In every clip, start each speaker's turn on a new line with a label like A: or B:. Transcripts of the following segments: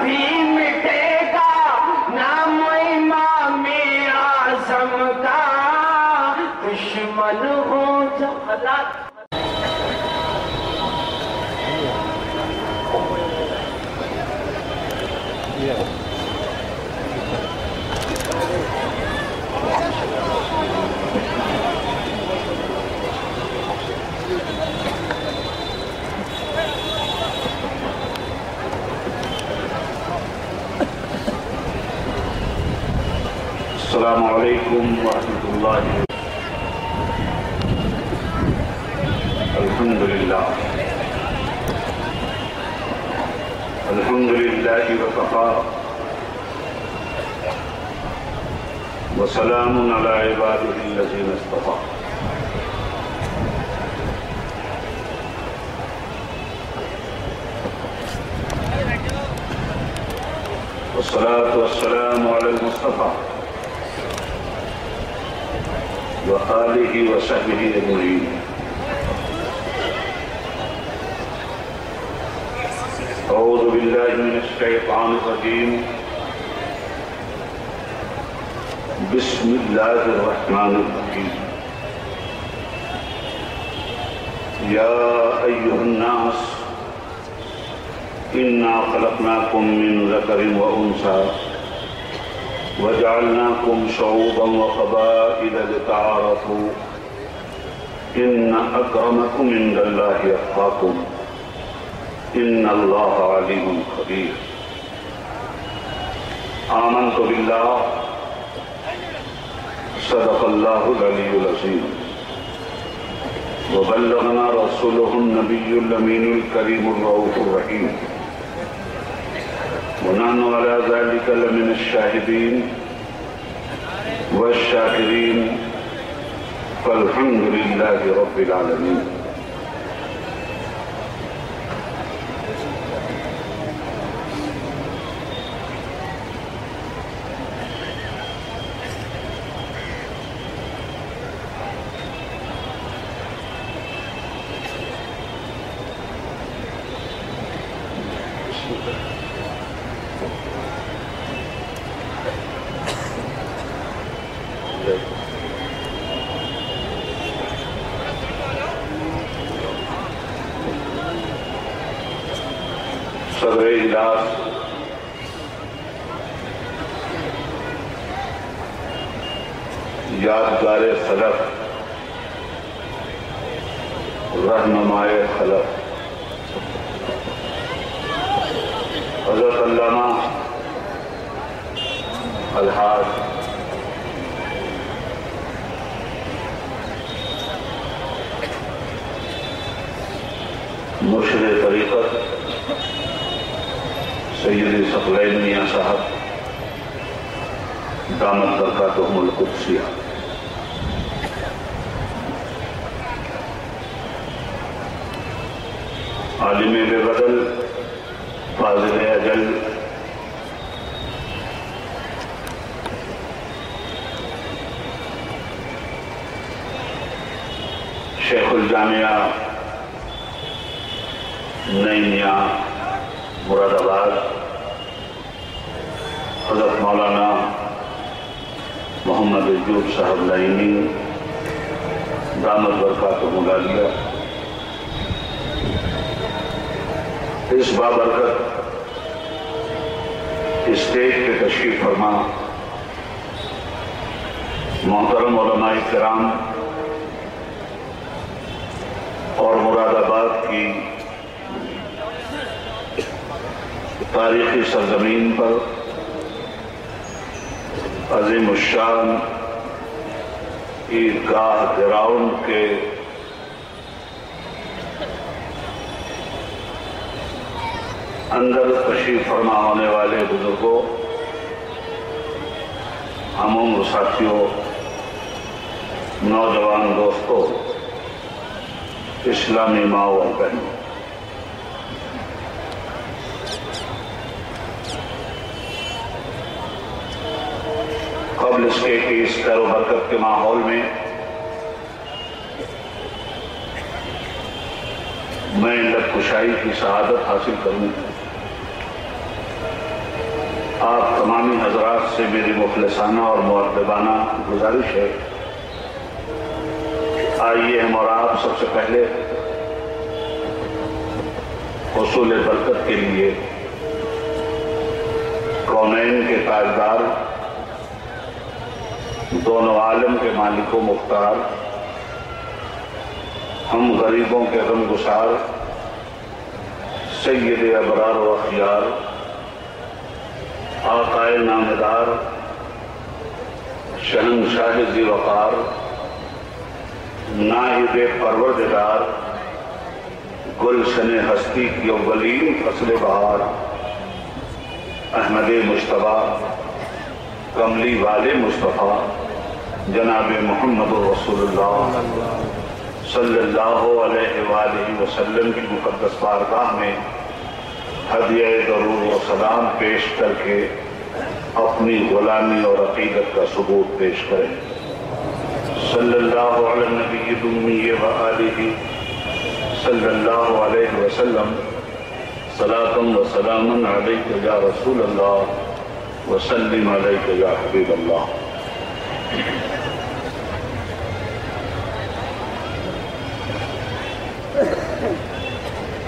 A: کبھی مٹے گا نام امام اعظم کا، دشمن ہو جو حالات.
B: السلام علیکم ورحمۃ اللہ. الحمدللہ وکفی وسلام علی عبادہ الذین اصطفی. والصلاة والسلام علی المصطفى وآلہ وصحبہ اجمعین. اعوذ باللہ من الشیطان الرجیم. بسم اللہ الرحمن الرحیم. یا ایہا الناس انا خلقناکم من ذکر وانثی وجعلناكم شعوبا وقبائل لتعارفوا إن أكرمكم عند الله أتقاكم إن الله عليم خبير. آمنت بالله صدق الله العلي العظيم وبلغنا رسوله النبي الأمين الكريم الرؤوف الرحيم ونحن على ذلك لمن الشاهدين والشاكرين فالحمد لله رب العالمين. صدر اجلاس یادگار سلف رہنمائے خلف حضرت علامہ الحاج مرشد طریقت سید ثقلین میاں صاحب دامت برکاتہم القدسیہ، عالم بے بدل فاضل اجل شیخ الجامعہ نئی میاں مراد آباد حضرت مولانا محمد ایوب صاحب نعیمی دامت برکاتہم العالیہ، اس بابرکت اسٹیج پہ تشریف فرما محترم علماء کرام اور مراد آباد کی تاریخی سرزمین پر عظیم الشان عیدگاہ گراؤنڈ کے اندر تشریف فرما ہونے والے بزرگوں، ہموں ساتھیوں، نوجوان دوستوں، اسلامی ماں اور بہنوں، قبل اس کے کہ اس خیر و برکت کے ماحول میں میں لب کشائی کی سعادت حاصل کروں، آپ تمامی حضرات سے میری مخلصانہ اور مؤدبانہ گزارش ہے، آئیے ہم اور آپ سب سے پہلے حصول برکت کے لیے کونین کے تاجدار، دونوں عالم کے مالک و مختار، ہم غریبوں کے غمگسار، سید ابرار و اخیار، آقائے نامدار، شہنشاہ ذی وقار، نائب پروردگار، گلشن ہستی کی اولین فصل بہار، احمد مجتبیٰ، کملی والے مصطفیٰ، جناب محمد رسول اللہ صلی اللہ علیہ وآلہ وسلم کی مقدس بارگاہ میں ہدیہ درود و سلام پیش کر کے اپنی غلامی اور عقیدت کا ثبوت پیش کریں۔ صلی اللہ علی النبی الأمی وآلہ صلی اللہ علیہ وسلم، صلاۃ و سلام علیک یا رسول اللہ وسلم علیک یا حبیب اللہ۔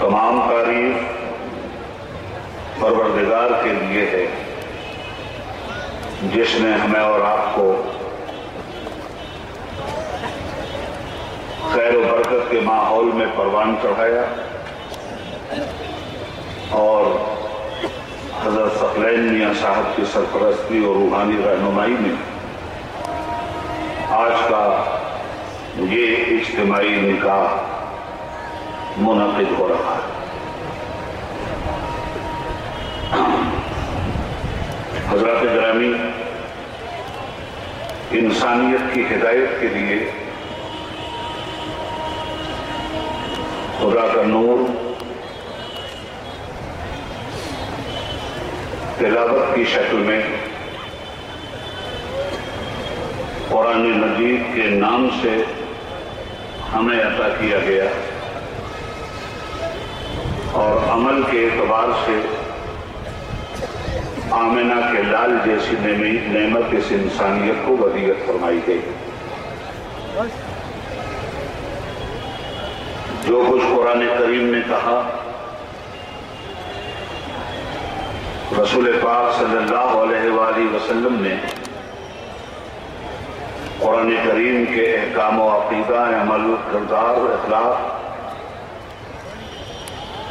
B: تمام تعریف پروردگار کے لیے ہے جس نے ہمیں اور آپ کو خیر و برکت کے ماحول میں پروان چڑھایا اور حضرت ثقلین میاں صاحب کی سرپرستی اور روحانی رہنمائی میں آج کا یہ اجتماعی نکاح منعقد ہو رہا ہے۔ حضرات گرامی، انسانیت کی ہدایت کے لیے خدا کا نور تلاوت کی شکل میں قرآن مجید کے نام سے ہمیں عطا کیا گیا اور عمل کے اعتبار سے آمنہ کے لال جیسی نعمت اس انسانیت کو ودیعت فرمائی گئی۔ جو کچھ قرآن کریم نے کہا، رسول پاک صلی اللہ علیہ وآلہ وسلم نے قرآن کریم کے احکام و عقیدہ، عمل، کردار، اخلاق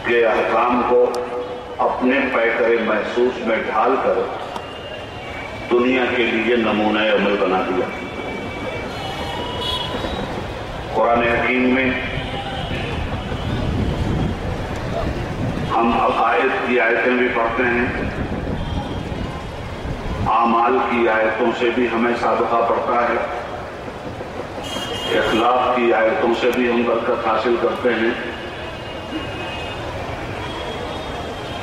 B: کے احکام کو اپنے پیکر محسوس میں ڈھال کر دنیا کے لیے نمونہ عمل بنا دیا۔ قرآن حکیم میں ہم عقائد کی آیتیں بھی پڑھتے ہیں، اعمال کی آیتوں سے بھی ہمیں سابقہ پڑتا ہے، اخلاق کی آیتوں سے بھی ہم برکت حاصل کرتے ہیں،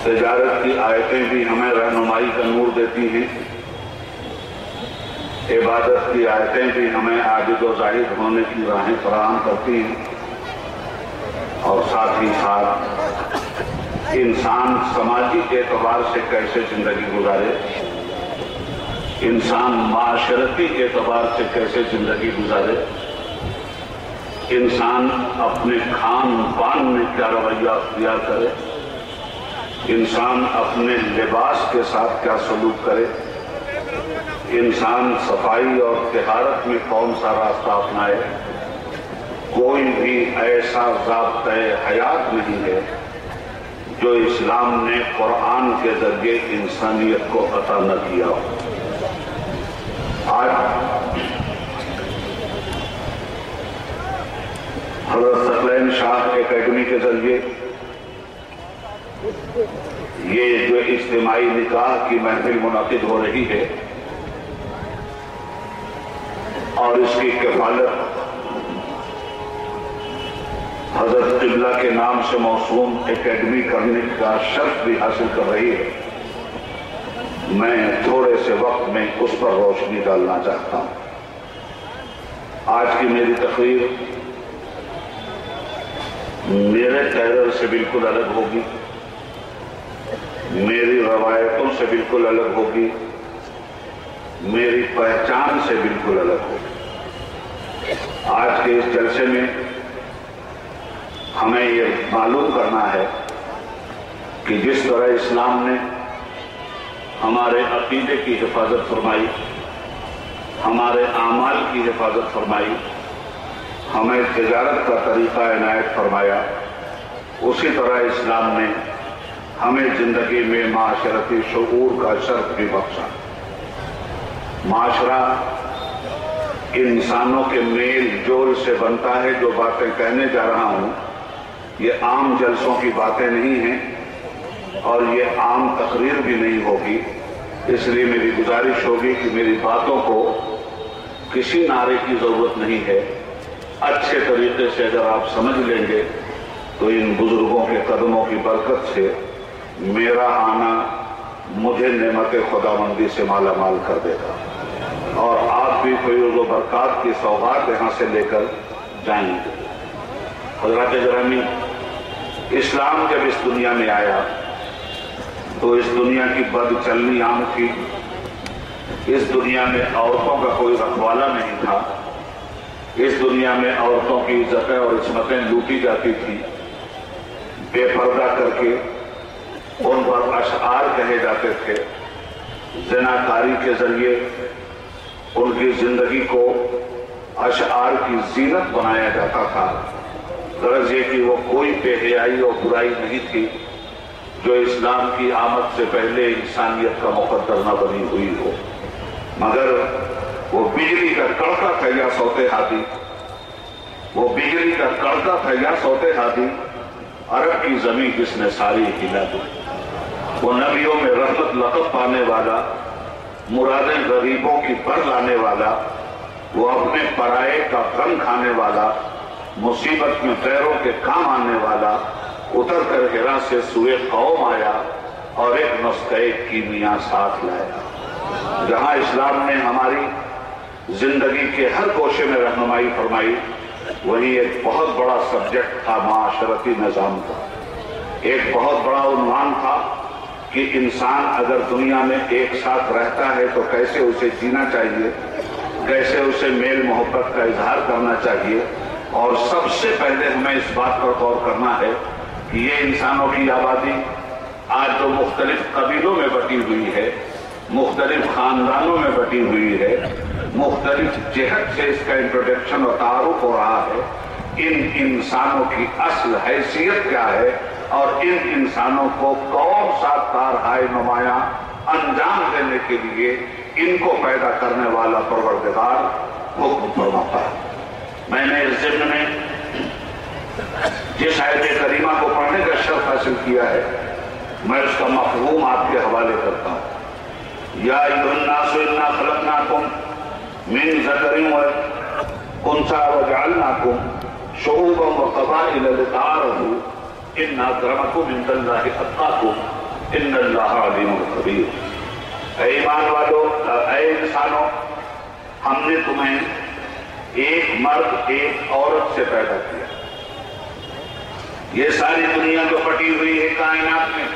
B: تجارت کی آیتیں بھی ہمیں رہنمائی کا نور دیتی ہیں، عبادت کی آیتیں بھی ہمیں عابد و زاہد ہونے کی راہیں فراہم کرتی ہیں، اور ساتھ ہی ساتھ انسان سماجی اعتبار سے کیسے زندگی گزارے، انسان معاشرتی اعتبار سے کیسے زندگی گزارے، انسان اپنے کھان پان میں کیا رویہ اختیار کرے، انسان اپنے لباس کے ساتھ کیا سلوک کرے، انسان صفائی اور طہارت میں کون سا راستہ اپنائے۔ کوئی بھی ایسا ضابطۂ حیات نہیں ہے جو اسلام نے قرآن کے ذریعے انسانیت کو عطا نہ کیا ہو۔ آج حضرت ثقلین شاہ اکیڈمی کے ذریعے یہ جو اجتماعی نکاح کی محفل منعقد ہو رہی ہے اور اس کی کفالت حضرت قبلہ کے نام سے موسوم اکیڈمی کرنے کا شرف بھی حاصل کر رہی ہے، میں تھوڑے سے وقت میں اس پر روشنی ڈالنا چاہتا ہوں۔ آج کی میری تقریر میرے تحریر سے بالکل الگ ہوگی، میری روایتوں سے بالکل الگ ہوگی، میری پہچان سے بالکل الگ ہوگی۔ آج کے اس جلسے میں ہمیں یہ معلوم کرنا ہے کہ جس طرح اسلام نے ہمارے عقیدے کی حفاظت فرمائی، ہمارے اعمال کی حفاظت فرمائی، ہمیں تجارت کا طریقہ عنایت فرمایا، اسی طرح اسلام نے ہمیں زندگی میں معاشرتی شعور کا شرف بھی بخشا۔ معاشرہ انسانوں کے میل جول سے بنتا ہے۔ جو باتیں کہنے جا رہا ہوں یہ عام جلسوں کی باتیں نہیں ہیں اور یہ عام تقریر بھی نہیں ہوگی، اس لیے میری گزارش ہوگی کہ میری باتوں کو کسی نعرے کی ضرورت نہیں ہے۔ اچھے طریقے سے اگر آپ سمجھ لیں گے تو ان بزرگوں کے قدموں کی برکت سے میرا آنا مجھے نعمت خداوندی سے مالا مال کر دے گا اور آپ بھی فیض و برکات کی سوغات یہاں سے لے کر جائیں گے۔ حضرات گرامی، اسلام جب اس دنیا میں آیا تو اس دنیا کی بد چلنی عام تھی۔ اس دنیا میں عورتوں کا کوئی رکھوالا نہیں تھا۔ اس دنیا میں عورتوں کی عزتیں اور عصمتیں لوٹی جاتی تھی، بے پردہ کر کے ان پر اشعار کہے جاتے تھے، زناکاری کے ذریعے ان کی زندگی کو اشعار کی زینت بنایا جاتا تھا۔ غرض یہ کہ وہ کوئی بے حیائی اور برائی نہیں تھی جو اسلام کی آمد سے پہلے انسانیت کا مقدر نہ بنی ہوئی ہو، مگر وہ بجلی کا کڑکا تھا یا سوتے ہاتھی، وہ بجلی کا کڑکا تھا یا سوتے ہاتھی، عرب کی زمین جس نے ساری ہلا دی۔ وہ نبیوں میں رحمت لقب پانے والا، مرادیں غریبوں کی بھر لانے والا، وہ اپنے پرائے کا غم کھانے والا، مصیبت میں غیروں کے کام آنے والا، اتر کر ہرا سے سوئے قوم آیا اور ایک نسخہ کیمیا ساتھ لایا۔ جہاں اسلام نے ہماری زندگی کے ہر گوشے میں رہنمائی فرمائی، وہی ایک بہت بڑا سبجیکٹ تھا معاشرتی نظام کا۔ ایک بہت بڑا عنوان تھا کہ انسان اگر دنیا میں ایک ساتھ رہتا ہے تو کیسے اسے جینا چاہیے، کیسے اسے میل محبت کا اظہار کرنا چاہیے، اور سب سے پہلے ہمیں اس بات پر غور کرنا ہے کہ یہ انسانوں کی آبادی آج جو مختلف قبیلوں میں بٹی ہوئی ہے، مختلف خاندانوں میں بٹی ہوئی ہے، مختلف جہت سے اس کا انٹروڈکشن اور تعارف ہو رہا ہے، ان انسانوں کی اصل حیثیت کیا ہے اور ان انسانوں کو کون سا کارہائے نمایاں انجام دینے کے لیے ان کو پیدا کرنے والا پروردگار حکم فرماتا ہے۔ میں نے اس ضمن میں جس آیت کریمہ کو پڑھنے کا شرف حاصل کیا ہے، میں اس کا مفہوم آپ کے حوالے کرتا ہوں۔ یا ایھا الناس انا خلقناکم من ذکر وانثی وجعلناکم شعوبا وقبائل لتعارفوا ان اکرمکم عند اللہ اتقاکم ان اللہ علیم خبیر۔ اے ایمان والو، اے انسانوں، ہم نے تمہیں ایک مرد ایک عورت سے پیدا کیا۔ یہ ساری دنیا جو پٹی ہوئی ہے کائنات میں،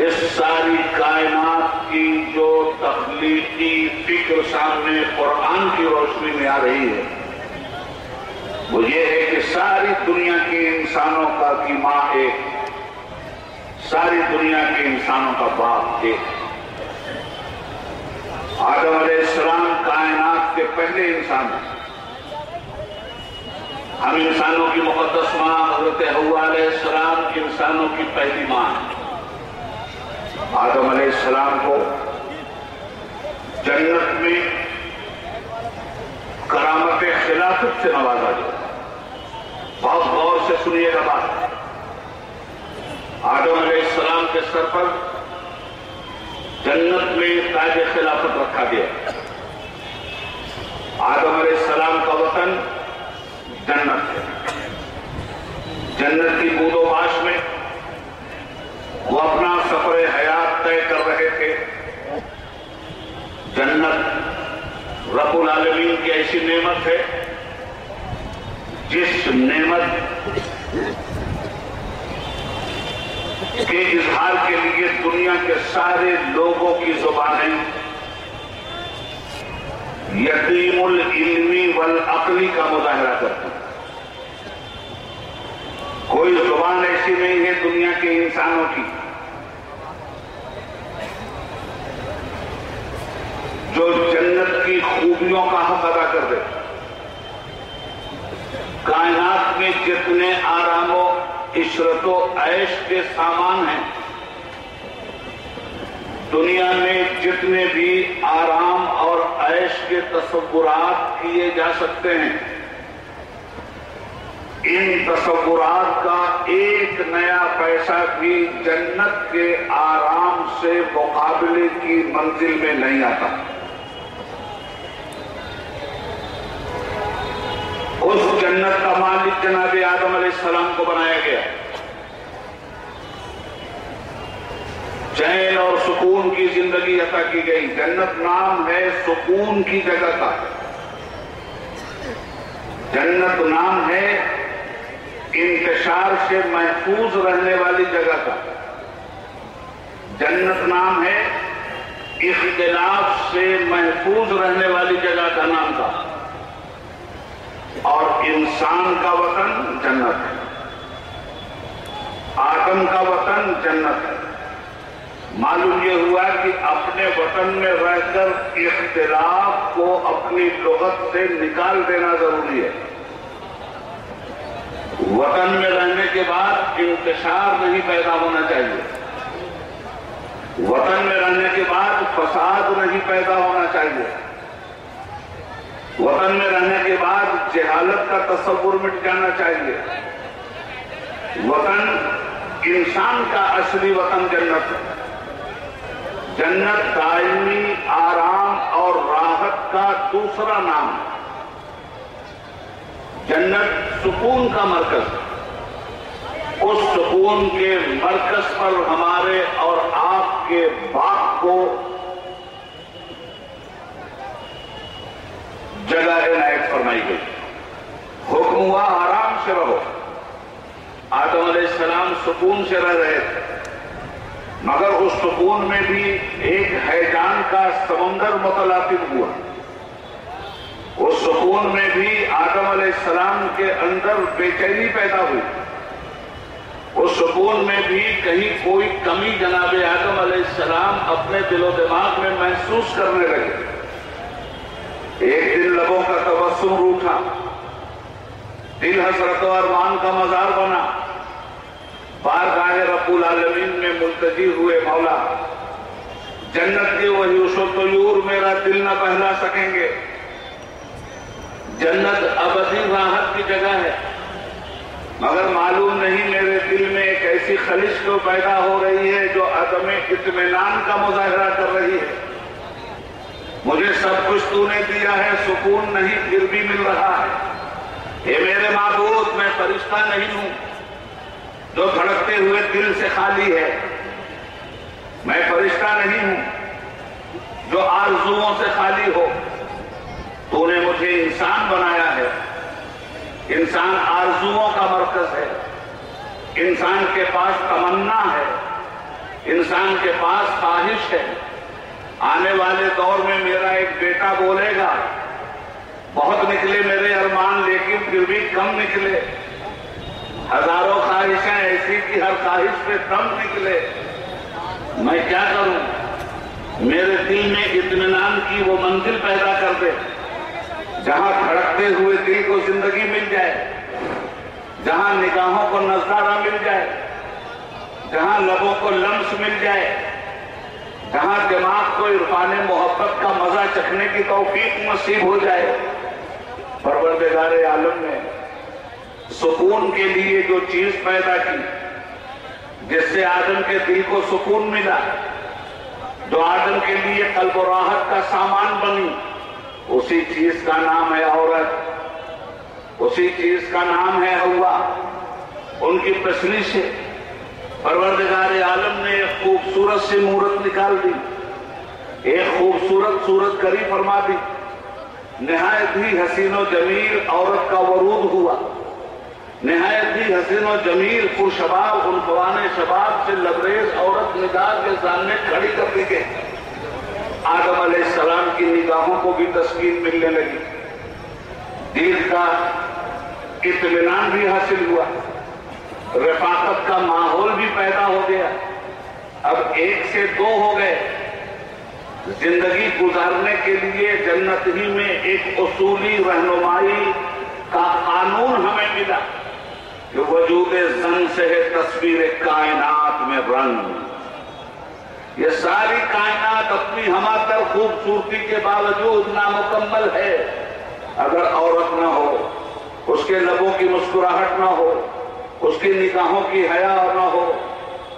B: اس ساری کائنات کی جو تخلیقی فکر سامنے قرآن کی روشنی میں آ رہی ہے وہ یہ ہے کہ ساری دنیا کے انسانوں کی ماں ایک، ساری دنیا کے انسانوں کا باپ ایک۔ آدم علیہ السلام کائنات کے پہلے انسان ہیں۔ ہم انسانوں کی مقدس ماں حضرت حوا علیہ السلام انسانوں کی پہلی ماں ہے۔ آدم علیہ السلام کو جنت میں کرامت خلافت سے نوازا گیا۔ بہت غور سے سنیے گا بات۔ آدم علیہ السلام کے سر پر جنت میں تاج خلافت رکھا گیا۔ آدم علیہ السلام کا وطن جنت ہے۔ جنت کی بود و باش میں وہ اپنا سفر حیات طے کر رہے تھے۔ جنت رب العالمین کی ایسی نعمت ہے جس نعمت کے اظہار کے لیے دنیا کے سارے لوگوں کی زبانیں یتیم العلمی والعقلی کا مظاہرہ کرتی ہیں۔ کوئی زبان ایسی نہیں ہے دنیا کے انسانوں کی جو جنت کی خوبیوں کا حق ادا کر دے۔ کائنات میں جتنے آرام و عشرت و عیش کے سامان ہیں، دنیا میں جتنے بھی آرام اور عیش کے تصورات کیے جا سکتے ہیں، ان تصورات کا ایک نیا پیسہ بھی جنت کے آرام سے مقابلے کی منزل میں نہیں آتا۔ اس جنت کا مالک جناب آدم علیہ السلام کو بنایا گیا، چین اور سکون کی زندگی عطا کی گئی۔ جنت نام ہے سکون کی جگہ کا، جنت نام ہے انتشار سے محفوظ رہنے والی جگہ کا، جنت نام ہے اختلاف سے محفوظ رہنے والی جگہ کا نام تھا، اور انسان کا وطن جنت ہے، آدم کا وطن جنت ہے۔ معلوم یہ ہوا کہ اپنے وطن میں رہ کر اختلاف کو اپنی لغت سے نکال دینا ضروری ہے۔ وطن میں رہنے کے بعد انتشار نہیں پیدا ہونا چاہیے، وطن میں رہنے کے بعد فساد نہیں پیدا ہونا چاہیے، وطن میں رہنے کے بعد جہالت کا تصور مٹ جانا چاہیے۔ وطن انسان کا اصلی وطن جنت ہے۔ جنت دائمی آرام اور راحت کا دوسرا نام ہے۔ جنت سکون کا مرکز ہے۔ اس سکون کے مرکز پر ہمارے اور آپ کے باپ کو جگہ عنایت فرمائی گئی۔ حکم ہوا آرام سے رہو۔ آدم علیہ السلام سکون سے رہ رہے تھے، مگر اس سکون میں بھی ایک ہیجان کا سمندر متلاطم ہوا۔ اس سکون میں بھی آدم علیہ السلام کے اندر بے چینی پیدا ہوئی۔ اس سکون میں بھی کہیں کوئی کمی جناب آدم علیہ السلام اپنے دل و دماغ میں محسوس کرنے لگے۔ ایک دن لبوں کا تبسم روٹھا، دل حسرت و ارمان کا مزار بنا۔ بارگاہ رب العالمین میں ملتجی ہوئے، مولا جنت کے وہی وحوش و طیور میرا دل نہ بہلا سکیں گے۔ جنت ابدی راحت کی جگہ ہے، مگر معلوم نہیں میرے دل میں ایک ایسی خلش کو پیدا ہو رہی ہے جو عدم اطمینان کا مظاہرہ کر رہی ہے۔ مجھے سب کچھ تو نے دیا ہے، سکون نہیں پھر بھی مل رہا ہے۔ اے میرے معبود، میں فرشتہ نہیں ہوں جو دھڑکتے ہوئے دل سے خالی ہے، میں فرشتہ نہیں ہوں جو آرزوؤں سے خالی ہو۔ تو نے مجھے انسان بنایا ہے، انسان آرزوؤں کا مرکز ہے، انسان کے پاس تمنا ہے، انسان کے پاس خواہش ہے۔ آنے والے دور میں میرا ایک بیٹا بولے گا، بہت نکلے میرے ارمان لیکن پھر بھی کم نکلے، ہزاروں خواہشیں ایسی کہ ہر خواہش پہ کم نکلے، میں کیا کروں؟ میرے دل میں اطمینان کی وہ منزل پیدا کر دے جہاں دھڑکتے ہوئے دل کو زندگی مل جائے، جہاں نگاہوں کو نظارہ مل جائے، جہاں لبوں کو لمس مل جائے، جہاں دماغ کو عرفان محبت کا مزہ چکھنے کی توفیق نصیب ہو جائے۔ پروردگار عالم نے سکون کے لیے جو چیز پیدا کی، جس سے آدم کے دل کو سکون ملا، جو آدم کے لیے قلب و راحت کا سامان بنی، اسی چیز کا نام ہے عورت، اسی چیز کا نام ہے ہوا۔ ان کی پسلی سے پروردگار عالم نے ایک خوبصورت سی مورت نکال دی، ایک خوبصورت صورت کری فرما دی۔ نہایت ہی حسین و جمیل عورت کا ورود ہوا، نہایت ہی حسین و جمیل پرشباب عنفوان شباب سے لبریز عورت نگار کے سامنے کھڑی کر دی گئی۔ آدم علیہ السلام کی نگاہوں کو بھی تسکین ملنے لگی، دل کا اطمینان بھی حاصل ہوا، رفاقت کا ماحول بھی پیدا ہو گیا۔ اب ایک سے دو ہو گئے۔ زندگی گزارنے کے لیے جنت ہی میں ایک اصولی رہنمائی کا قانون ہمیں ملا کہ وجود زن سے ہے تصویر کائنات میں رنگ۔ یہ ساری کائنات اپنی ہماتر خوبصورتی کے باوجود نامکمل ہے۔ اگر عورت نہ ہو، اس کے لبوں کی مسکراہٹ نہ ہو، اس کی نگاہوں کی حیا نہ ہو،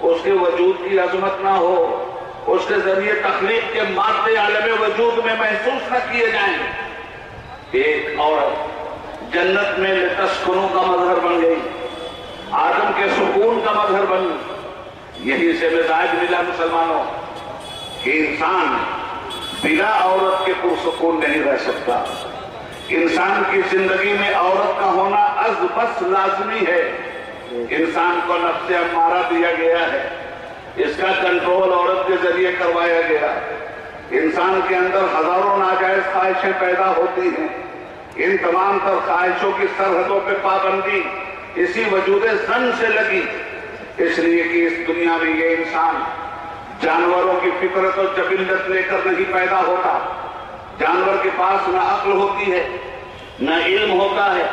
B: اس کے وجود کی عظمت نہ ہو، اس کے ذریعے تخلیق کے مادے عالم وجود میں محسوس نہ کیے جائیں، ایک عورت جنت میں لتسکنوں کا مظہر بن گئی، آدم کے سکون کا مظہر بن گئی۔ یہی سے مزاج ملا مسلمانوں کہ انسان بلا عورت کے پرسکون نہیں رہ سکتا۔ انسان کی زندگی میں عورت کا ہونا از بس لازمی ہے۔ انسان کو نفس امارہ دیا گیا ہے، اس کا کنٹرول عورت کے ذریعے کروایا گیا۔ انسان کے اندر ہزاروں ناجائز خواہشیں پیدا ہوتی ہیں، ان تمام تر خواہشوں کی سرحدوں پہ پابندی اسی وجود زن سے لگی، اس لیے کہ اس دنیا میں یہ انسان جانوروں کی فطرت و جبلت لے کر نہیں پیدا ہوتا۔ جانور کے پاس نہ عقل ہوتی ہے، نہ علم ہوتا ہے،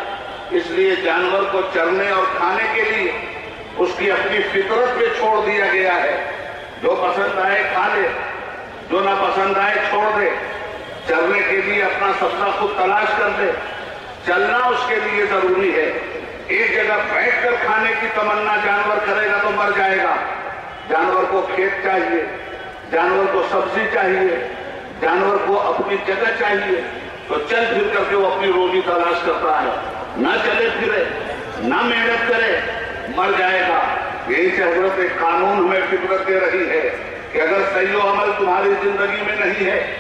B: اس لیے جانور کو چرنے اور کھانے کے لیے اس کی اپنی فطرت پہ چھوڑ دیا گیا ہے۔ جو پسند آئے کھا لے، جو نہ پسند آئے چھوڑ دے۔ چرنے کے لیے اپنا سبزہ خود تلاش کر دے، چلنا اس کے لیے ضروری ہے۔ ایک جگہ بیٹھ کر کھانے کی تمنا جانور کرے گا تو مر جائے گا۔ جانور کو کھیت چاہیے، جانور کو سبزی چاہیے، جانور کو اپنی جگہ چاہیے، تو چل پھر کر کے وہ اپنی روزی تلاش کرتا ہے۔ نہ چلے پھرے، نہ محنت کرے، مر جائے گا۔ یہی سے حضرت ایک قانون ہمیں فطرت دے رہی ہے کہ اگر صحیح و عمل تمہاری زندگی میں نہیں ہے،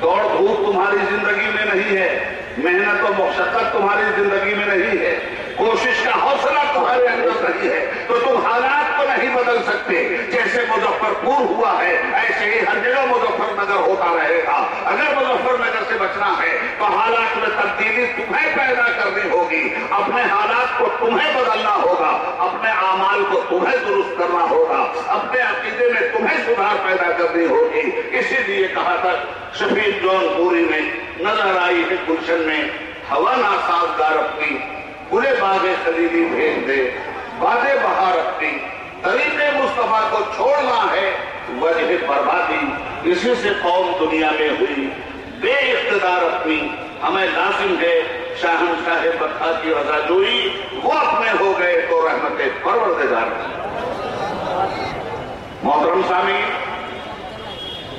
B: دوڑ دھوپ تمہاری زندگی میں نہیں ہے، محنت و مشقت تمہاری زندگی میں نہیں ہے، کوشش کا حوصلہ تمہارے اندر نہیں ہے، تو تم حالات کو نہیں بدل سکتے۔ جیسے مظفر پور ہوا ہے، ایسے ہی ہر جگہ مظفر نگر ہوتا رہے گا۔ اگر مظفر نگر سے بچنا ہے تو حالات میں تبدیلی تمہیں پیدا کرنی ہوگی، اپنے حالات کو تمہیں بدلنا ہوگا، اپنے اعمال کو تمہیں درست کرنا ہوگا، اپنے عقیدے میں تمہیں سدھار پیدا کرنی ہوگی۔ اسی لیے کہا تھا شفیق جون پوری میں نظر آئی ہے گلشن میں ہوا ناسازگار اپنی، گلے باغ خلیلی بھیج دے بادے بہار اپنی، طریق مصطفیٰ کو چھوڑنا ہے وجہ بربادی۔ اسی سے قوم دنیا میں ہوئی بے اقتدار اپنی، ہمیں لازم ہے شاہنشاہ بطحہ کی رضا جوئی، وہ اپنے ہو گئے تو رحمت پروردگار۔ محترم سامعین،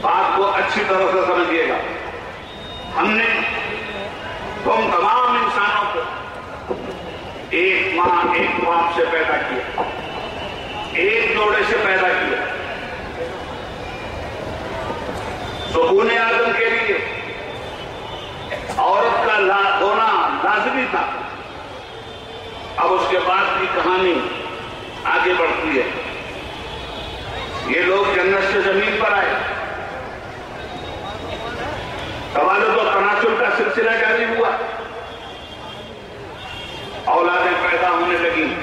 B: بات کو اچھی طرح سے سمجھیے گا۔ ہم نے تم تمام انسانوں کو ایک ماں ایک باپ سے پیدا کیا، ایک جوڑے سے پیدا کیا۔ سکون آدم کے لیے عورت کا ہونا لازمی تھا۔ اب اس کے بعد کی کہانی آگے بڑھتی ہے۔ یہ لوگ جنت سے زمین پر آئے، توالد و تناسل کا سلسلہ جاری ہوا، اولادیں پیدا ہونے لگی،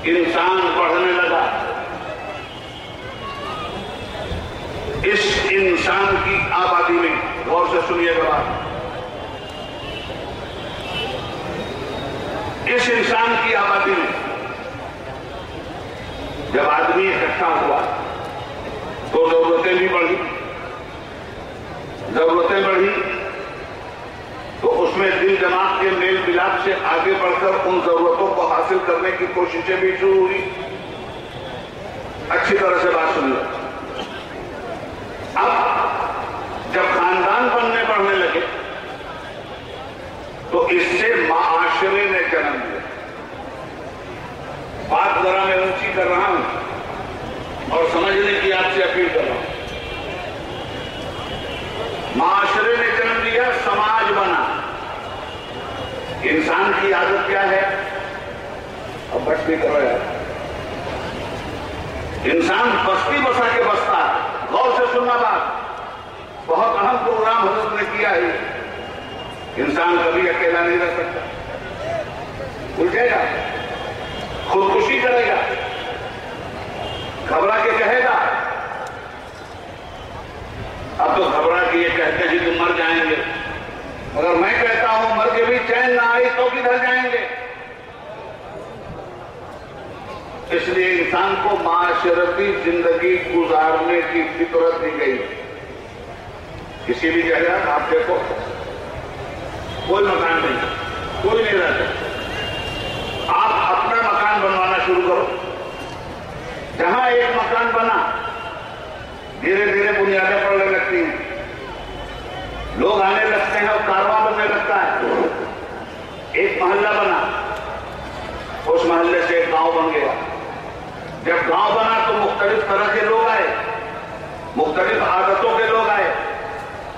B: انسان بڑھنے لگا۔ اس انسان کی آبادی میں غور سے سنیے گا، اس انسان کی آبادی میں جب آدمی اکٹھا ہوا تو ضرورتیں بھی بڑھی، ضرورتیں بڑھی تو اس میں دل دماغ کے میل ملاپ سے آگے بڑھ کر ان ضرورتوں کو حاصل کرنے کی کوششیں بھی شروع ہوئی۔ اچھی طرح سے بات سن لو۔ اب جب خاندان بننے بڑھنے لگے تو اس سے معاشرے نے جنم دیا۔ بات ذرا میں اونچی کر رہا ہوں اور سمجھنے کی آپ سے اپیل کر رہا ہوں۔ معاشرے نے جنم دیا، سماج بنا۔ انسان کی عادت کیا ہے؟ بستی کرو یار. انسان بستی بسا کے بستا ہے. غور سے سننا بات. بہت اہم پروگرام حضرت نے کیا ہے. انسان کبھی اکیلا نہیں رہ سکتا. الجھے گا, خودکشی کرے گا, گھبرا کے کہے گا. اب تو گھبرا کے یہ کہتے ہیں کہ مر جائیں گے, مگر میں کہتا ہوں مر کے بھی چین نہ آئی تو کدھر جائیں گے. اس لیے انسان کو معاشرتی زندگی گزارنے کی فطرت دی گئی. کسی بھی جگہ آپ دیکھو کوئی مکان نہیں, کوئی نہیں رہتا. آپ اپنا مکان بنوانا شروع کرو. جہاں ایک مکان بنا دھیرے دھیرے بنیادیں پڑنے لگتی ہیں, لوگ آنے لگتے ہیں اور کاروبار بننے لگتا ہے. ایک محلہ بنا, اس محلے سے ایک گاؤں بن گیا. جب گاؤں بنا تو مختلف طرح کے لوگ آئے, مختلف عادتوں کے لوگ آئے,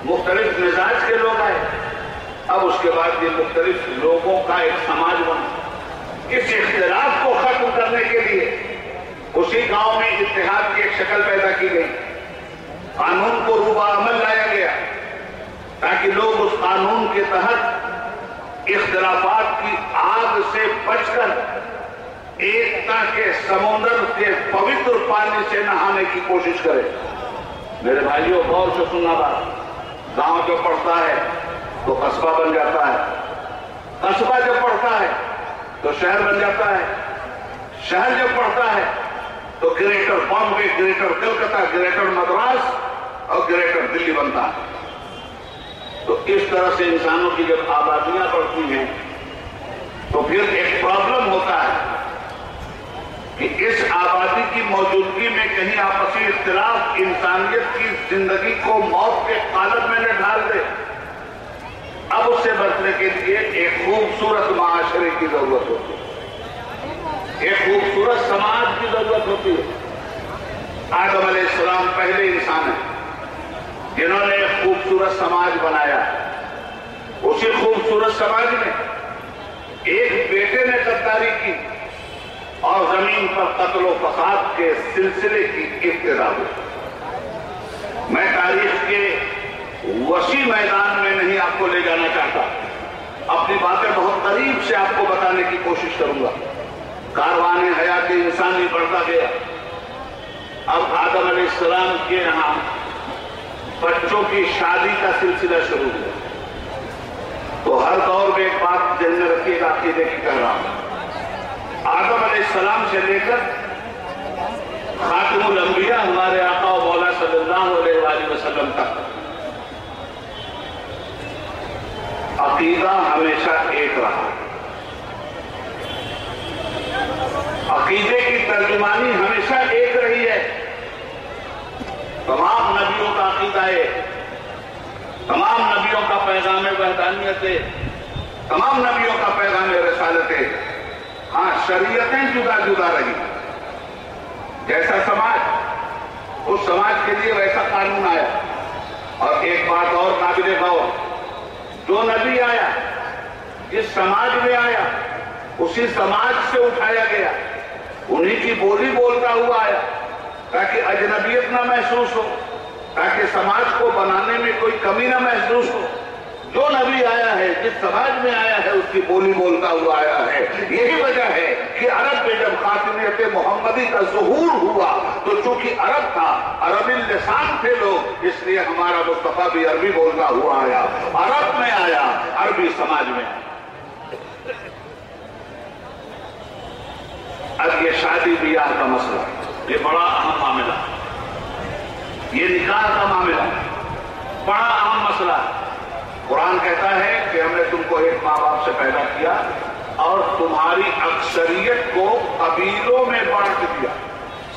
B: مختلف مزاج کے لوگ آئے. اب اس کے بعد یہ مختلف لوگوں کا ایک سماج بنا. اس اختلاف کو ختم کرنے کے لیے اسی گاؤں میں اتحاد کی ایک شکل پیدا کی گئی. قانون کو روبہ عمل لایا گیا تاکہ لوگ اس قانون کے تحت اختلافات کی آگ سے بچ کر ایکتا کے سمندر کے پوتر پانی سے نہانے کی کوشش کریں. میرے بھائیوں غور سے سننا بات. گاؤں جب پڑتا ہے تو قصبہ بن جاتا ہے, قصبہ جب پڑتا ہے تو شہر بن جاتا ہے, شہر جب پڑتا ہے تو greater Bombay, greater Calcutta, greater Madras اور گریٹر دلی بنتا ہے. تو اس طرح سے انسانوں کی جب آبادیاں بڑھتی ہیں تو پھر ایک پرابلم ہوتا ہے کہ اس آبادی کی موجودگی میں کہیں آپسی اختلاف انسانیت کی زندگی کو موت کے قالب میں نہ ڈال دے. اب اس سے بچنے کے لیے ایک خوبصورت معاشرے کی ضرورت ہوتی ہے, ایک خوبصورت سماج کی ضرورت ہوتی ہے. آدم علیہ السلام پہلے انسان ہیں جنہوں نے ایک خوبصورت سماج بنایا. اسی خوبصورت سماج میں ایک بیٹے نے غداری کی اور زمین پر قتل و فساد کے سلسلے کی ابتدا ہوئی. میں تاریخ کے وسیع میدان میں نہیں آپ کو لے جانا چاہتا, اپنی باتیں بہت قریب سے آپ کو بتانے کی کوشش کروں گا. کاروان حیات انسانی بڑھتا گیا. اب آدم علیہ السلام کے یہاں بچوں کی شادی کا سلسلہ شروع ہوا. تو ہر دور میں ایک بات ذہن میں رکھیے گا, عقیدے کی کہہ رہا ہوں. آدم علیہ السلام سے لے کر خاتم الانبیاء ہمارے آقا و مولا صلی اللہ علیہ وآلہ وسلم تک عقیدہ ہمیشہ ایک رہا. عقیدے کی ترجمانی ہمیشہ ایک رہی ہے. تمام نبیوں کا عقیدہ ہے, تمام نبیوں کا پیغام وحدانیت ہے, تمام نبیوں کا پیغام رسالت ہے. ہاں شریعتیں جدا جدا رہی. جیسا سماج, اس سماج کے لیے ویسا قانون آیا. اور ایک بات اور قابل غور, جو نبی آیا جس سماج میں آیا اسی سماج سے اٹھایا گیا, انہی کی بولی بولتا ہوا آیا تاکہ اجنبیت نہ محسوس ہو, تاکہ سماج کو بنانے میں کوئی کمی نہ محسوس ہو. جو نبی آیا ہے جس سماج میں آیا ہے اس کی بولی بولتا ہوا آیا ہے. یہی وجہ ہے کہ عرب میں جب خاتمیت محمدی کا ظہور ہوا تو چونکہ عرب تھا, عربی لسان تھے لوگ, اس لیے ہمارا مصطفیٰ بھی عربی بولتا ہوا آیا, عرب میں آیا, عربی سماج میں آیا. اب یہ شادی بیاہ کا مسئلہ, یہ بڑا اہم معاملہ, یہ نکاح کا معاملہ بڑا اہم مسئلہ ہے. قرآن کہتا ہے کہ ہم نے تم کو ایک ماں باپ سے پیدا کیا اور تمہاری اکثریت کو قبیلوں میں بانٹ دیا.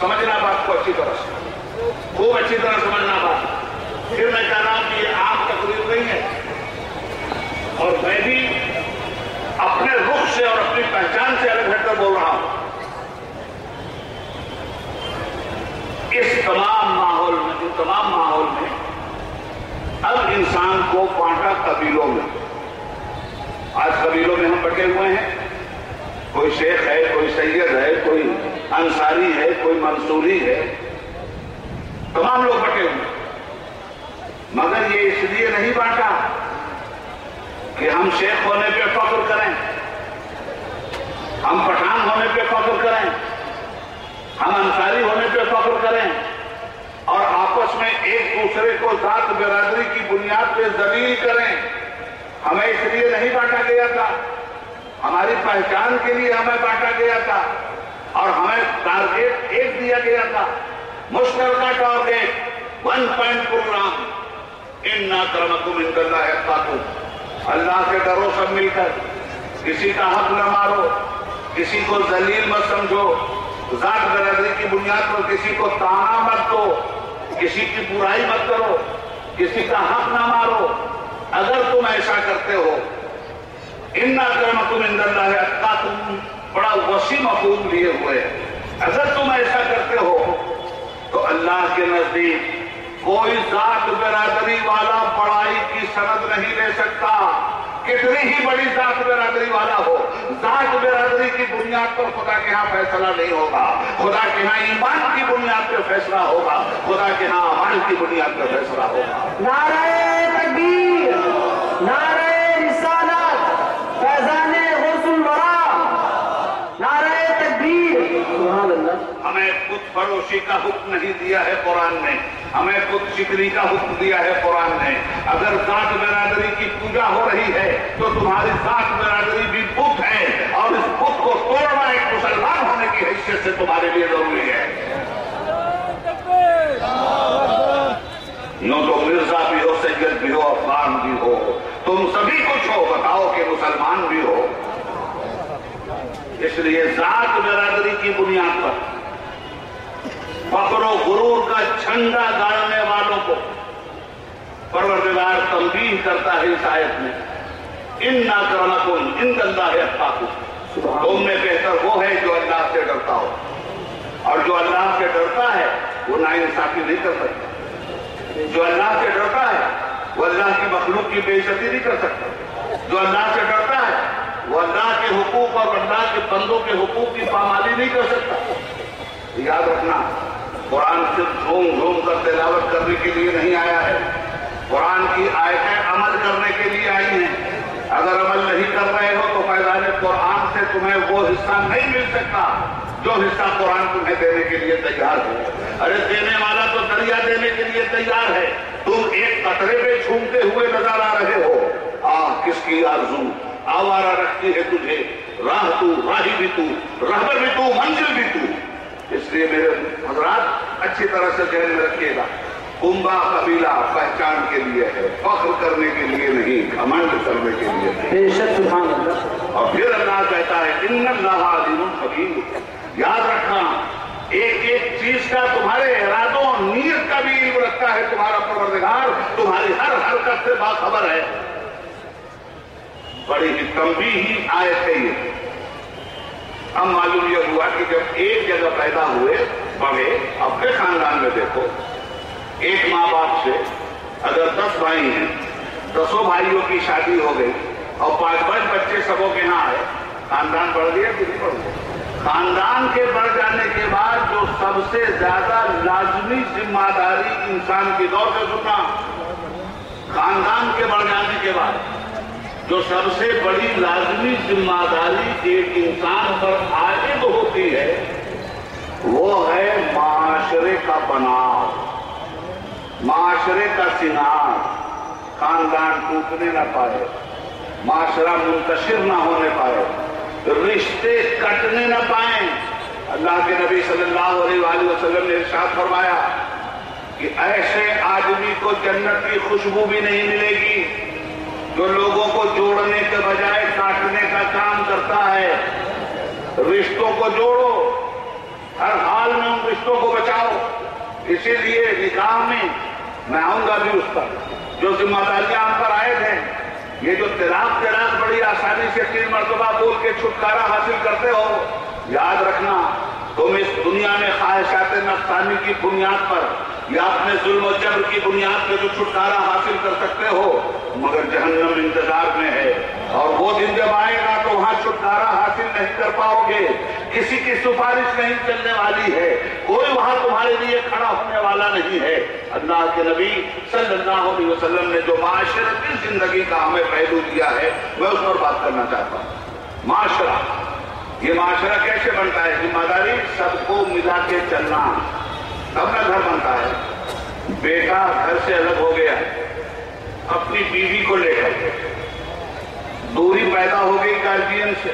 B: سمجھنا بات کو اچھی طرح سے, خوب اچھی طرح سمجھنا بات. پھر میں کہہ رہا ہوں کہ یہ عام تقریر نہیں ہے, اور میں بھی اپنے رخ سے اور اپنی پہچان سے الگ ہٹ کر بول رہا ہوں. اس تمام ماحول میں اب انسان کو بانٹا قبیلوں میں. آج قبیلوں میں ہم بٹے ہوئے ہیں کوئی شیخ ہے، کوئی سید ہے، کوئی انصاری ہے، کوئی منصوری ہے، تمام لوگ بٹے ہوئے، مگر یہ اس لیے نہیں بانٹا کہ ہم شیخ ہونے پہ فخر کریں، ہم پٹھان ہونے پہ فخر کریں، ہم انصاری ہونے پہ فخر کریں اور آپس میں ایک دوسرے کو ذات برادری کی بنیاد پہ ذلیل کریں۔ ہمیں اس لیے نہیں بانٹا گیا تھا، ہماری پہچان کے لیے ہمیں بانٹا گیا تھا اور ہمیں ٹارگیٹ ایک دیا گیا تھا، مشترکہ ٹارگیٹ 1 پوائنٹ پروگرام، ان اکرمکم عند اللہ اتقاکم، اللہ سے ڈرو سب مل کر، کسی کا حق نہ مارو، کسی کو ذلیل مت سمجھو، ذات برادری کی بنیاد پر کسی کو تانا مت دو، کسی کی برائی مت کرو، کسی کا حق نہ مارو۔ اگر تم ایسا کرتے ہو، ان اکرمکم عند اللہ اتقاکم بڑا وسیع مفہوم لیے ہوئے، اگر تم ایسا کرتے ہو تو اللہ کے نزدیک کوئی ذات برادری والا بڑائی کی سند نہیں لے سکتا، کتنی ہی بڑی ذات برادری والا ہو، ذات برادری کی بنیاد پر خدا کے ہاں فیصلہ نہیں ہوگا، خدا کے ہاں ایمان کی بنیاد پر فیصلہ ہوگا، خدا کے ہاں عمل کی بنیاد پر فیصلہ ہوگا۔
A: نعرہ تکبیر، نعرہ رسالت، فیضان غوث الورا، نعرہ تکبیر، سبحان اللہ۔
B: ہمیں بت فروشی کا حکم نہیں دیا ہے قرآن نے، ہمیں بت شکری کا حکم دیا ہے قرآن نے۔ اگر ذات برادری کی پوجا ہو رہی ہے تو تمہاری ذات برادری بھی بت ہے اور اس بت کو توڑنا ایک مسلمان ہونے کی حیثیت سے تمہارے لیے ضروری ہے۔ یوں تو مرزا بھی ہو، سید بھی ہو، افغان بھی ہو، تم سبھی کچھ ہو، بتاؤ کہ مسلمان بھی ہو۔ اس لیے ذات برادری کی بنیاد پر فخر و غرور کا جھنڈا گاڑنے والوں کو پروردگار تنبیہ کرتا ہے اس آیت میں، ان اکرمکم عند اللہ اتقاکم، تم میں بہتر وہ ہے جو اللہ سے ڈرتا ہو، اور جو اللہ سے ڈرتا ہے وہ ناانصافی نہیں کر سکتا، جو اللہ سے ڈرتا ہے وہ اللہ کی مخلوق کی بے عزتی نہیں کر سکتا، جو اللہ سے ڈرتا ہے وہ اللہ کے حقوق اور اللہ کے بندوں کے حقوق کی پامالی نہیں کر سکتا۔ یاد رکھنا، قرآن صرف جھوم جھوم کر تلاوت کرنے کے لیے نہیں آیا ہے، قرآن کی آیتیں عمل کرنے کے لیے آئی ہیں۔ اگر عمل نہیں کر رہے ہو تو فیضان قرآن سے تمہیں وہ حصہ نہیں مل سکتا جو حصہ قرآن تمہیں دینے کے لیے تیار ہے۔ ارے دینے والا تو دریا دینے کے لیے تیار ہے، تم ایک قطرے پہ چھومتے ہوئے نظر آ رہے ہو۔ کس کی آرزو آوارہ رکھتی ہے تجھے، راہ تو، راہی بھی تو، رہبر بھی تو، منزل بھی تو۔ اس لیے میرے حضرات اچھی طرح سے ذہن میں رکھیے گا، کنبا قبیلہ پہچان کے لیے ہے، فخر کرنے کے لیے نہیں، گھمنڈ کرنے کے لیے نہیں۔
A: بے شک سبحان اللہ۔
B: اور پھر اللہ کہتا ہے ان اللہ علیم خبیر، یاد رکھنا ایک ایک چیز کا تمہارے ارادوں نیت کا بھی علم رکھتا ہے تمہارا پروردگار، تمہاری ہر حرکت سے باخبر ہے۔ بڑی ہی تنبیہی آیت ہے یہ۔ اب معلوم یہ ہوا کہ جب ایک جگہ پیدا ہوئے بڑے، اپنے خاندان میں دیکھو، ایک ماں باپ سے اگر 10 بھائی ہیں، 10 بھائیوں کی شادی ہو گئی اور 5 بچے سبوں کے ہاں آئے، خاندان بڑھ گیا کہ نہیں بڑھ گیا؟ خاندان کے بڑھ جانے کے بعد جو سب سے زیادہ لازمی ذمہ داری انسان کی دور سے سننا، خاندان کے بڑھ جانے کے بعد جو سب سے بڑی لازمی ذمہ داری ایک انسان پر عائد ہوتی ہے وہ ہے معاشرے کا بناؤ، معاشرے کا سنار، خاندان ٹوٹنے نہ پائے، معاشرہ منتشر نہ ہونے پائے، رشتے کٹنے نہ پائیں۔ اللہ کے نبی صلی اللہ علیہ وآلہ وسلم نے ارشاد فرمایا کہ ایسے آدمی کو جنت کی خوشبو بھی نہیں ملے گی جو لوگوں کو جوڑنے کے بجائے کاٹنے کا کام کرتا ہے۔ رشتوں کو جوڑو، ہر حال میں ان رشتوں کو بچاؤ۔ اسی لیے نکاح میں آؤں گا بھی اس پر جو ذمہ داریاں ہم پر عائد ہیں۔ یہ جو طلاق بڑی آسانی سے 3 مرتبہ بول کے چھٹکارا حاصل کرتے ہو، یاد رکھنا تم اس دنیا میں خواہشات نفسانی کی بنیاد پر یا اپنے ظلم و جبر کی بنیاد پہ جو چھٹکارا حاصل کر سکتے ہو، مگر جہنم انتظار میں ہے، اور وہ دن جب آئے گا تو وہاں چھٹکارا حاصل نہیں کر پاؤ گے، کسی کی سفارش نہیں چلنے والی ہے، کوئی وہاں تمہارے لیے کھڑا ہونے والا نہیں ہے۔ اللہ کے نبی صلی اللہ علیہ وسلم نے جو معاشرتی زندگی کا ہمیں پہلو دیا ہے، میں اس پر بات کرنا چاہتا ہوں۔ معاشرہ، یہ معاشرہ کیسے بنتا ہے؟ ذمہ داری سب کو ملا کے چلنا، تب نہ گھر بنتا ہے۔ بیٹا گھر سے الگ ہو گیا اپنی بیوی کو لے کر، دوری پیدا ہو گئی گارجین سے،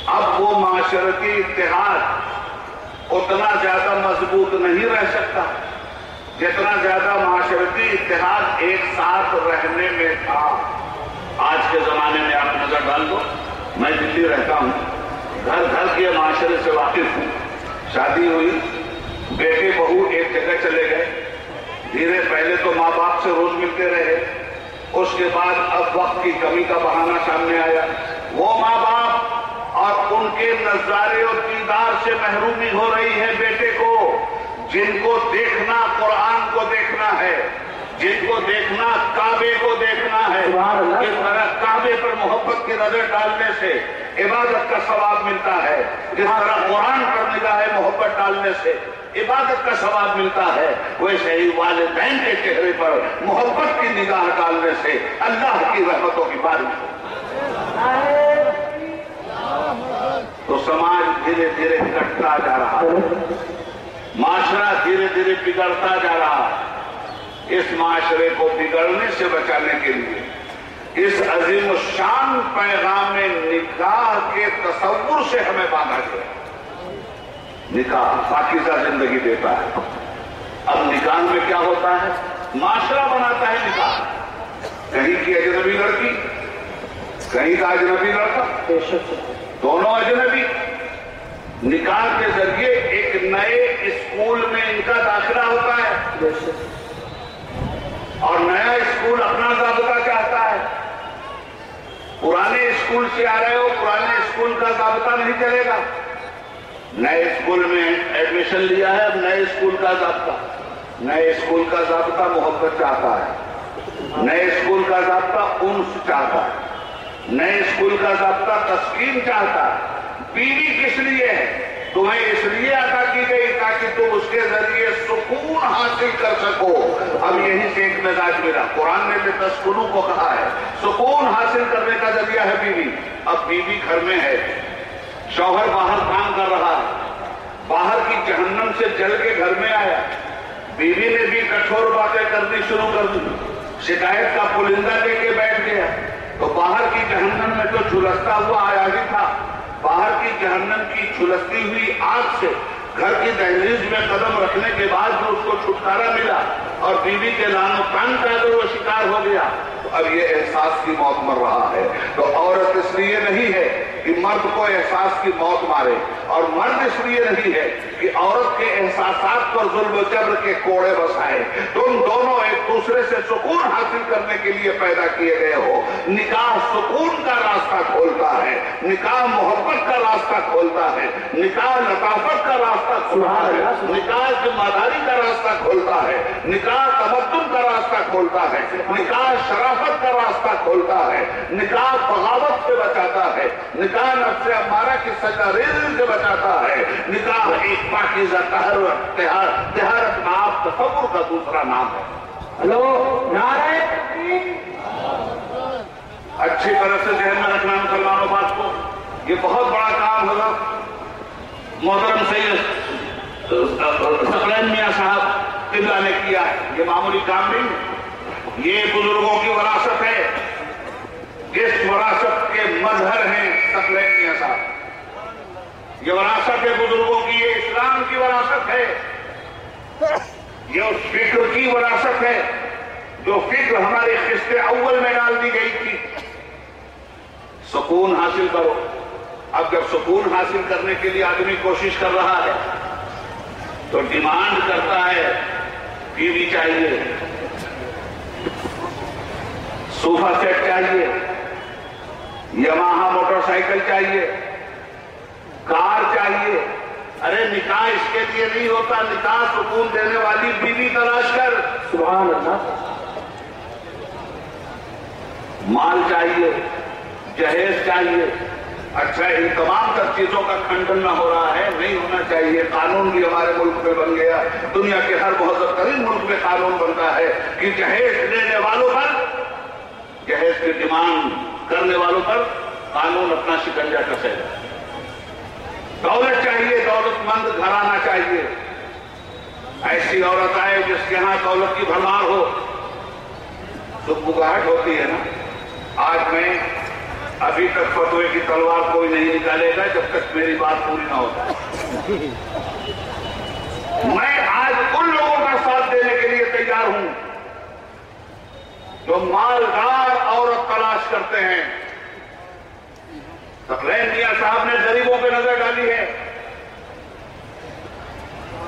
B: اب وہ معاشرتی اتحاد اتنا زیادہ مضبوط نہیں رہ سکتا جتنا زیادہ معاشرتی اتحاد ایک ساتھ رہنے میں تھا۔ آج کے زمانے میں آپ نظر ڈال دو، میں دلی رہتا ہوں، گھر گھر کے معاشرے سے واقف ہوں۔ شادی ہوئی، بیٹے بہو ایک جگہ چلے گئے، دھیرے پہلے تو ماں باپ سے روز ملتے رہے، اس کے بعد اب وقت کی کمی کا بہانہ سامنے آیا، وہ ماں باپ اور ان کے نظارے اور دیدار سے محرومی ہو رہی ہے بیٹے کو، جن کو دیکھنا قرآن کو دیکھنا ہے، جن کو دیکھنا کعبے کو دیکھنا ہے۔ جس طرح کعبے پر محبت کی نظر ڈالنے سے عبادت کا ثواب ملتا ہے، جس طرح قرآن پر نگاہ محبت ڈالنے سے عبادت کا ثواب ملتا ہے، ویسے ہی والدین کے چہرے پر محبت کی نگاہ ڈالنے سے اللہ کی رحمتوں کی بارش ہوتی ہے۔ تو سماج دھیرے دھیرے کٹتا جا رہا ہے، معاشرہ دھیرے دھیرے بگڑتا جا رہا ہے۔ اس معاشرے کو بگڑنے سے بچانے کے لیے اس عظیم الشان پیغام نکاح کے تصور سے ہمیں باندھا گیا۔ نکاح پاکیزہ زندگی دیتا ہے۔ اب نکاح میں کیا ہوتا ہے؟ معاشرہ بناتا ہے نکاح، کہیں کی اجنبی لڑکی، کہیں کا اجنبی لڑکا، دونوں اجنبی، نکاح کے ذریعے ایک نئے اسکول میں ان کا داخلہ ہوتا ہے، اور نیا اسکول اپنا ضابطہ چاہتا ہے۔ پرانے اسکول سے آ رہے ہو، پرانے اسکول کا ضابطہ نہیں چلے گا، نئے اسکول میں ایڈمیشن لیا ہے، اب نئے اسکول کا ضابطہ، نئے اسکول کا ضابطہ محبت چاہتا ہے، نئے اسکول کا ضابطہ انس چاہتا ہے، نئے اسکول کا ضابطہ تسکین چاہتا ہے۔ بیوی کس لیے ہے؟ تمہیں اس لیے عطا کی گئی تاکہ تم اس کے ذریعے سکون حاصل کر سکو۔ اب یہی سے ایک مزاج ملا، قرآن نے بھی تسکنوں کو کہا ہے، سکون حاصل کرنے کا ذریعہ ہے بیوی۔ اب بیوی گھر میں ہے، شوہر باہر کام کر رہا ہے، باہر کی جہنم سے جل کے گھر میں آیا، بیوی نے بھی کٹھور باتیں کرنی شروع کر دی، شکایت کا پلندہ لے کے بیٹھ گیا، تو باہر کی جہنم میں تو جھلستا ہوا آیا ہی تھا، باہر کی جہنم کی جھلستی ہوئی آگ سے گھر کی دہلیز میں قدم رکھنے کے بعد جو اس کو چھٹکارا ملا اور بیوی کے لعن و طعن کا اگر وہ شکار ہو گیا، تو اب یہ احساس کی موت مر رہا ہے۔ تو عورت اس لیے نہیں ہے کہ مرد کو احساس کی موت مارے، اور مرد اس لیے نہیں ہے کہ عورت کے احساسات پر ظلم و جبر کے کوڑے بسائے۔ تم دونوں ایک دوسرے سے سکون حاصل کرنے کے لیے پیدا کیے گئے ہو۔ نکاح سکون کا راستہ کھولتا ہے، نکاح محبت کا راستہ کھولتا ہے، نکاح لطافت کا راستہ کھولتا ہے، نکاح ذمہ داری کا راستہ کھولتا ہے، نکاح تمدن کا راستہ کھولتا ہے، نکاح شرافت کا راستہ کھولتا ہے، نکاح بغاوت سے بچاتا ہے، نکاح نفس امارہ کی سجاریزی سے بچاتا ہے، نکاح ایک پاکیزہ طہارت نام تصور کا دوسرا نام ہے۔
A: ہلو، نعرہ تکبیر!
B: اچھی طرح سے ذہن میں رکھنا مسلمانوں بات کو، یہ بہت بڑا کام ہوگا۔ محترم سید ثقلین میاں صاحب قبلہ نے کیا ہے، یہ معمولی کام نہیں، یہ بزرگوں کی وراثت ہے، جس وراثت کے مظہر ہیں ثقلین میاں صاحب۔ یہ وراثت ہے بزرگوں کی، یہ اسلام کی وراثت ہے، یہ اس فکر کی وراثت ہے جو فکر ہمارے قسط اول میں ڈال دی گئی تھی۔ سکون حاصل کرو۔ اب جب سکون حاصل کرنے کے لیے آدمی کوشش کر رہا ہے تو ڈیمانڈ کرتا ہے، بیوی چاہیے، صوفہ سیٹ چاہیے، یاماہا موٹر سائیکل چاہیے، کار چاہیے۔ ارے نکاح اس کے لیے نہیں ہوتا، نکاح سکون دینے والی بیوی تلاش کر۔
A: سبحان اللہ۔
B: مال چاہیے، جہیز چاہیے. اچھا، ان تمام تر چیزوں کا کھنڈن نہ ہو رہا ہے، نہیں ہونا چاہیے. قانون بھی ہمارے ملک میں بن گیا، دنیا کے ہر مہذب ترین ملک میں قانون بنتا ہے کہ جہیز دینے والوں پر، جہیز کی ڈیمانڈ کرنے والوں پر قانون اپنا شکنجا کسے گا. دولت چاہیے، دولت مند گھرانہ چاہیے. ایسی عورت آئے جس کے ہاں دولت کی بھرمار ہو تو بگاہٹ ہوتی ہے نا. آج میں ابھی تک فتوے کی تلوار کوئی نہیں نکالے گا جب تک میری بات پوری نہ ہو جائے. میں آج ان لوگوں کا ساتھ دینے کے لیے تیار ہوں جو مالدار عورت تلاش کرتے ہیں. ثقلین میاں صاحب نے غریبوں پہ نظر ڈالی ہے.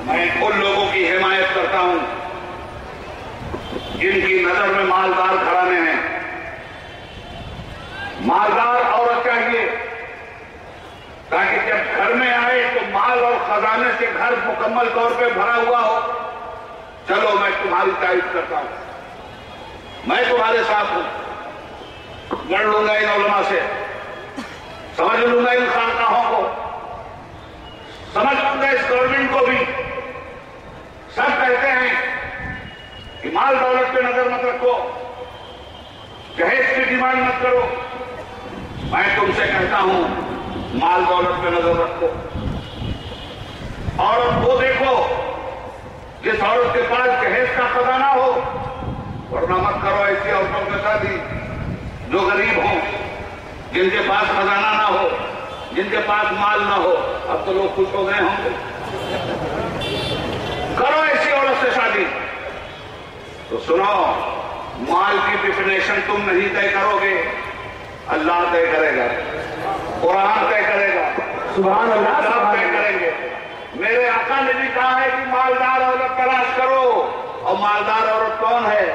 B: میں ان لوگوں کی حمایت کرتا ہوں جن کی نظر میں مالدار گھرانے ہیں. مالدار عورت چاہیے تاکہ جب گھر میں آئے تو مال اور خزانے سے گھر مکمل طور پہ بھرا ہوا ہو. چلو میں تمہاری تعریف کرتا ہوں، میں تمہارے ساتھ ہوں. لڑ لوں گا ان علماء سے، سمجھ لوں گا ان خانقاہوں کو، سمجھ لوں گا اس گورنمنٹ کو بھی. سب کہتے ہیں کہ مال دولت پہ نظر مت رکھو، جہیز کی ڈیمانڈ مت کرو. میں تم سے کہتا ہوں مال دولت پہ نظر رکھو. عورت کو دیکھو جس عورت کے پاس جہیز کا خزانہ ہو، ورنہ مت کرو ایسی عورتوں کے شادی جو غریب ہوں، جن کے پاس خزانہ نہ ہو، جن کے پاس مال نہ ہو. اب تو لوگ خوش ہو گئے ہوں گے. کرو ایسی عورت سے شادی. تو سنو، مال کی ڈیفینیشن تم نہیں طے کرو گے، اللہ طے کرے گا، قرآن طے کرے گا،
A: سبحان اللہ،
B: سب طے کریں گے. میرے آقا نے بھی کہا ہے کہ مالدار عورت تلاش کرو. اور مالدار عورت کون ہے؟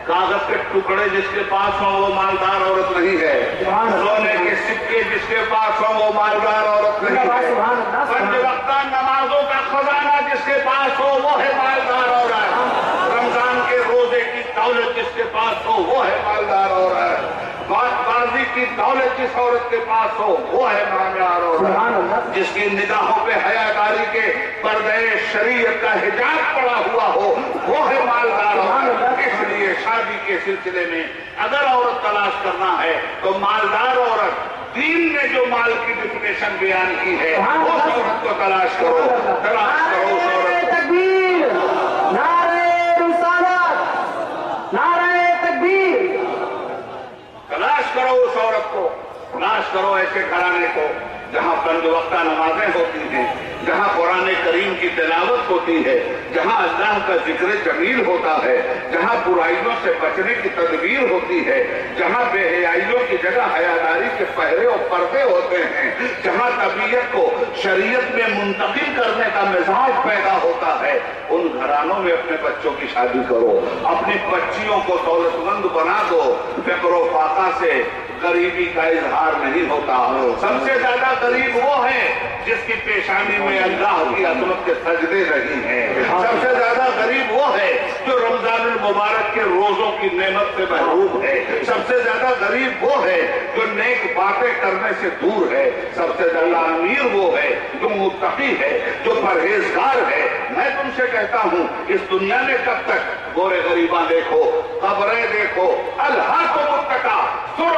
B: کاغذ کے ٹکڑے جس کے پاس ہوں وہ مالدار عورت نہیں ہے. سونے کے سکے جس کے پاس ہوں وہ مالدار عورت نہیں ہے. پنج وقتہ نمازوں کا خزانہ جس کے پاس ہو وہ ہے مالدار عورت. رمضان کے روزے کی دولت جس کے پاس ہو وہ ہے مالدار عورت. بات بازی کی دولت جس عورت کے پاس ہو وہ ہے مالدار عورت. جس کی نگاہوں پہ حیاداری کے پردے شریعت کا حجاب پڑا ہوا ہو وہ ہے مالدار عورت. اس لیے شادی کے سلسلے میں اگر عورت تلاش کرنا ہے تو مالدار عورت، دین نے جو مال کی ڈیفینیشن بیان کی ہے اس عورت کو تلاش کرو. تلاش کرو اس عورت کو.
A: تکبیر، نعرہ رسالت، نعرہ تکبیر.
B: تلاش کرو اس عورت کو، تلاش کرو ایسے گھرانے کو جہاں پنج وقتہ نمازیں ہوتی ہیں، جہاں قرآن کریم کی تلاوت ہوتی ہے، جہاں اللہ کا ذکر جمیل ہوتا ہے، جہاں برائیوں سے بچنے کی تدبیر ہوتی ہے، جہاں بے حیائیوں کی جگہ حیاداری کے پہرے اور پردے ہوتے ہیں، جہاں طبیعت کو شریعت میں منتقل کرنے کا مزاج پیدا ہوتا ہے. ان گھرانوں میں اپنے بچوں کی شادی کرو، اپنی بچیوں کو دولت مند بنا دو. فقر و فاقہ سے غریبی کا اظہار نہیں ہوتا. سب سے زیادہ غریب وہ ہے جس کی پیشانی میں اللہ کی عظمت کے سجدے نہیں ہیں. سب سے زیادہ غریب وہ ہے جو رمضان المبارک کے روزوں کی نعمت سے محروم ہے. سب سے زیادہ غریب وہ ہے جو نیک باتیں کرنے سے دور ہے. سب سے زیادہ امیر وہ ہے جو متقی ہے، جو پرہیزگار ہے. میں تم سے کہتا ہوں اس دنیا میں کب تک گورے غریباں دیکھو، قبریں دیکھو، الہاکم التقا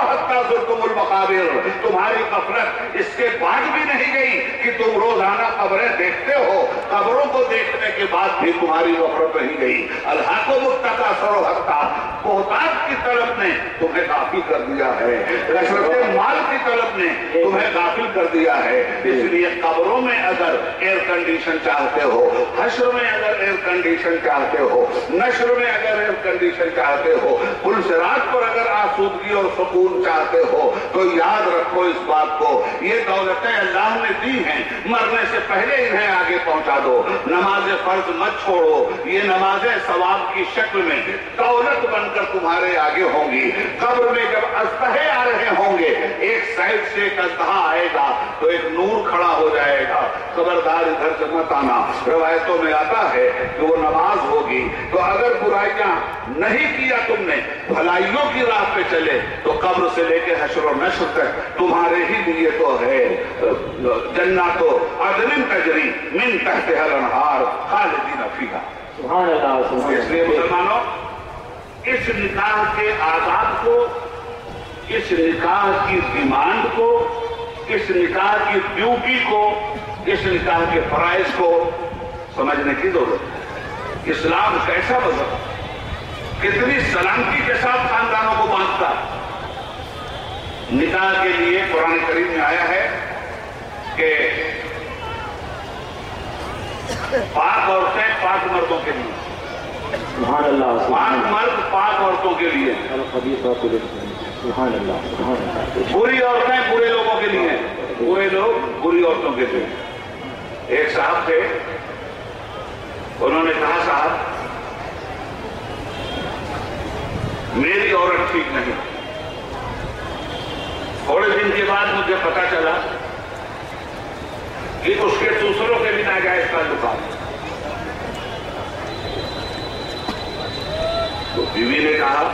B: حتی زرتم المقابر. تمہاری غفلت اس کے بعد بھی نہیں گئی کہ تم روزانہ قبریں دیکھتے ہو. قبروں کو دیکھنے کے بعد بھی تمہاری غفلت نہیں گئی. الہاکم التکاثر حتی، بہتات کی طلب نے تمہیں غافل کر دیا ہے، کثرت مال کی طلب نے تمہیں غافل کر دیا ہے. اس لیے قبروں میں اگر ایئر کنڈیشن چاہتے ہو، حشر میں اگر ایئر کنڈیشن چاہتے ہو، نشر میں اگر ایئر کنڈیشن چاہتے ہو، پلسرات پر اگر آسودگی اور سکون چاہتے ہو تو یاد رکھو اس بات کو، یہ دولتیں اللہ نے دی ہیں، مرنے سے پہلے انہیں آگے پہنچا دو. نماز فرض مت چھوڑو، یہ نمازیں ثواب کی شکل میں دولت بن کر تمہارے آگے ہوں گی. قبر میں جب اژدہے آ رہے ہوں گے، ایک سائڈ سے ایک اژدہا آئے گا تو ایک نور کھڑا ہو جائے گا. خبردار ادھر سے مت آنا۔ روایتوں میں آتا ہے کہ وہ نماز ہوگی تو اگر برائیاں نہیں کیا تم نے، بھلائیوں کی راہ پہ چلے تو قبر سے لے کے حشر و نشر تک تمہارے ہی لیے تو ہے جنات عدن تجری من تحتها الانہار خالدین فیہا۔
A: سبحان اللہ سبحان
B: اس لیے مسلمانوں، اس نکاح کے آداب کو، اس نکاح کی ڈیمانڈ کو، اس نکاح کی ڈیوٹی کو، اس نکاح کے فرائض کو سمجھنے کی ضرورت ہے۔ اسلام کیسا مذہب، کتنی سلامتی کے ساتھ خاندانوں کو باندھتا ہے۔ نکاح کے لیے قرآن کریم میں آیا ہے کہ پاک عورتیں پاک مردوں کے لیے،
A: سبحان اللہ
B: پاک مرد پاک عورتوں کے لیے،
A: سبحان اللہ سبحان اللہ۔
B: بری عورتیں برے لوگوں کے لیے، برے لوگ بری عورتوں کے لیے۔ ایک صاحب تھے، انہوں نے کہا صاحب میری عورت ٹھیک نہیں۔ تھوڑے دن کے بعد مجھے پتا چلا کہ اس کے دوسروں کے بھی ناجائز تعلقات۔ تو بیوی نے کہا